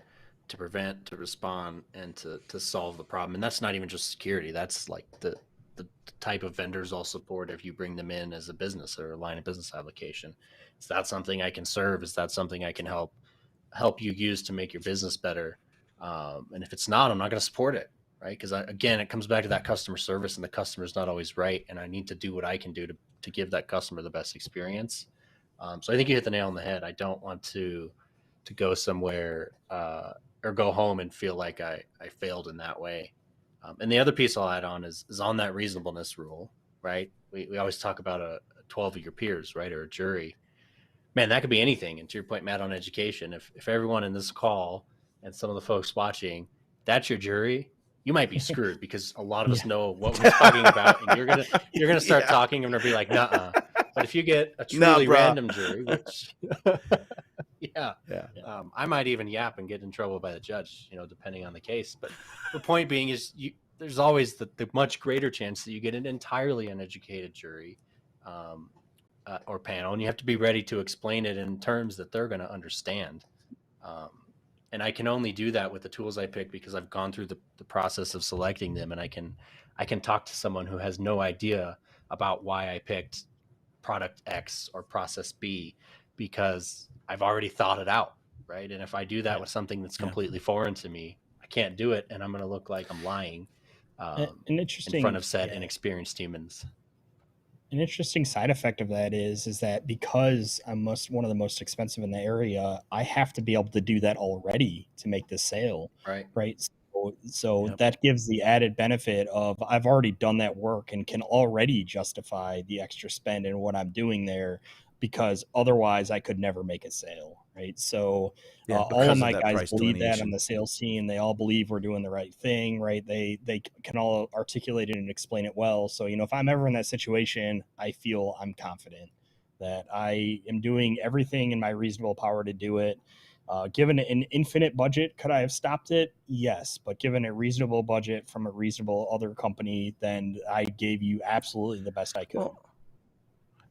to prevent, to respond, and to solve the problem. And that's not even just security. That's like the type of vendors I'll support if you bring them in as a business or a line of business application. Is that something I can serve? Is that something I can help you use to make your business better? And if it's not, I'm not going to support it, right? Because again, it comes back to that customer service, and the customer's not always right, and I need to do what I can do to give that customer the best experience. So I think you hit the nail on the head. I don't want to go somewhere or go home and feel like I failed in that way. And the other piece I'll add on is on that reasonableness rule, right? We always talk about a 12 of your peers, right? Or a jury. Man, that could be anything. And to your point, Matt, on education, if everyone in this call and some of the folks watching, that's your jury, you might be screwed because a lot of us know what we're talking about, and you're gonna start talking and they'll be like, nuh-uh. But if you get a truly random jury, which I might even yap and get in trouble by the judge, depending on the case. But the point being is there's always the much greater chance that you get an entirely uneducated jury or panel, and you have to be ready to explain it in terms that they're going to understand. And I can only do that with the tools I pick because I've gone through the process of selecting them, and I can talk to someone who has no idea about why I picked product X or process B because I've already thought it out, right? And if I do that with something that's completely foreign to me, I can't do it, and I'm going to look like I'm lying in front of said inexperienced humans. An interesting side effect of that is that because I'm one of the most expensive in the area, I have to be able to do that already to make the sale. Right. So that gives the added benefit of I've already done that work and can already justify the extra spend in what I'm doing there, because otherwise I could never make a sale. Right. So all of my guys believe that on the sales team. They all believe we're doing the right thing. Right. They can all articulate it and explain it well. So, if I'm ever in that situation, I feel I'm confident that I am doing everything in my reasonable power to do it. Given an infinite budget, could I have stopped it? Yes. But given a reasonable budget from a reasonable other company, then I gave you absolutely the best I could. Well,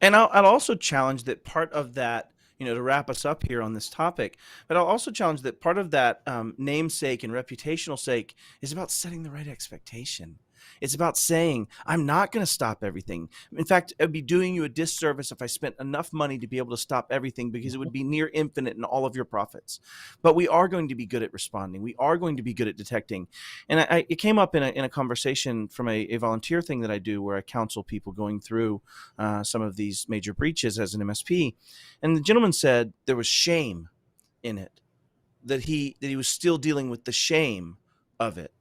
and I'll also challenge that part of that, to wrap us up here on this topic, but I'll also challenge that part of that namesake and reputational sake is about setting the right expectation. It's about saying, I'm not going to stop everything. In fact, it would be doing you a disservice if I spent enough money to be able to stop everything, because it would be near infinite in all of your profits. But we are going to be good at responding. We are going to be good at detecting. And it came up in a conversation from a volunteer thing that I do where I counsel people going through some of these major breaches as an MSP. And the gentleman said there was shame in it, that he was still dealing with the shame of it.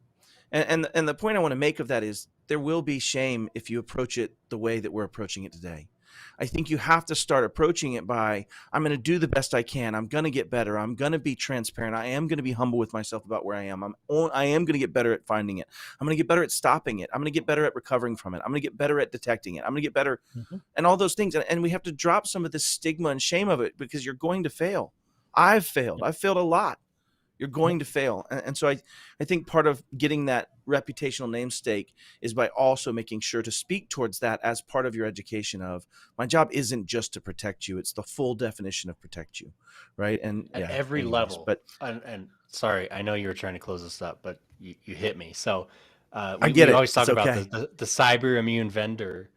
And the point I want to make of that is there will be shame if you approach it the way that we're approaching it today. I think you have to start approaching it by, I'm going to do the best I can. I'm going to get better. I'm going to be transparent. I am going to be humble with myself about where I am. I am going to get better at finding it. I'm going to get better at stopping it. I'm going to get better at recovering from it. I'm going to get better at detecting it. I'm going to get better and all those things. And we have to drop some of the stigma and shame of it, because you're going to fail. I've failed. I've failed a lot. You're going to fail. And so I think part of getting that reputational namesake is by also making sure to speak towards that as part of your education of, my job isn't just to protect you. It's the full definition of protect you, right? And at every level. But and sorry, I know you were trying to close this up, but you hit me. So I get it. We always talk it's about okay. the cyber immune vendor.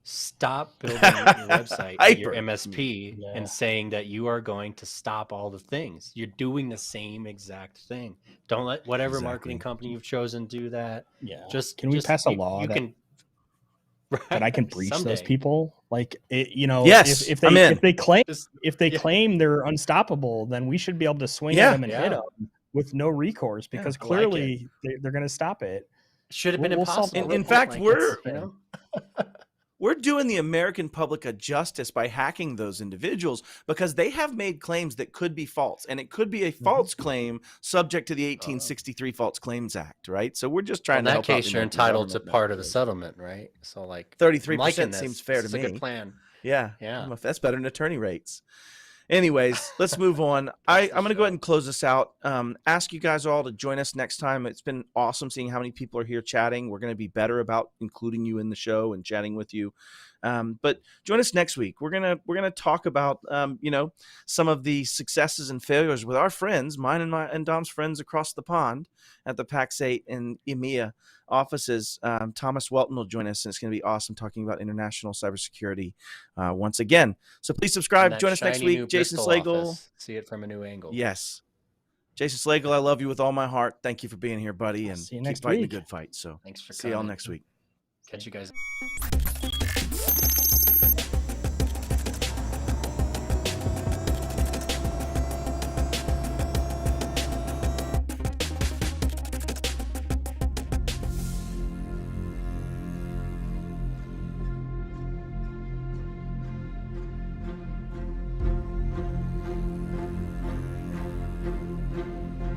Stop building your website, your MSP, and saying that you are going to stop all the things. You're doing the same exact thing. Don't let whatever marketing company you've chosen do that. Yeah. Just can we pass a law that I can breach those people? Like, yes, if they claim they're unstoppable, then we should be able to swing at them and hit them with no recourse, because clearly they're going to stop it. Should have been impossible. In fact, we're doing the American public a justice by hacking those individuals, because they have made claims that could be false, and it could be a false claim subject to the 1863 False Claims Act, right? So we're just trying to help. In that case, you're entitled to part of the settlement, right? So like 33% seems fair to me. It's a good plan. Yeah. That's better than attorney rates. Anyways, let's move on. I'm going to go ahead and close this out. Ask you guys all to join us next time. It's been awesome seeing how many people are here chatting. We're going to be better about including you in the show and chatting with you. But join us next week. We're gonna talk about some of the successes and failures with our friends, mine and Dom's friends across the pond at the Pax8 and EMEA offices. Thomas Welton will join us, and it's going to be awesome talking about international cybersecurity once again. So please subscribe. Join us next week. Jason Slagle. See it from a new angle. Yes. Jason Slagle, I love you with all my heart. Thank you for being here, buddy, and see you keep next fighting week. the good fight. So thanks for see y'all next week. Catch you guys.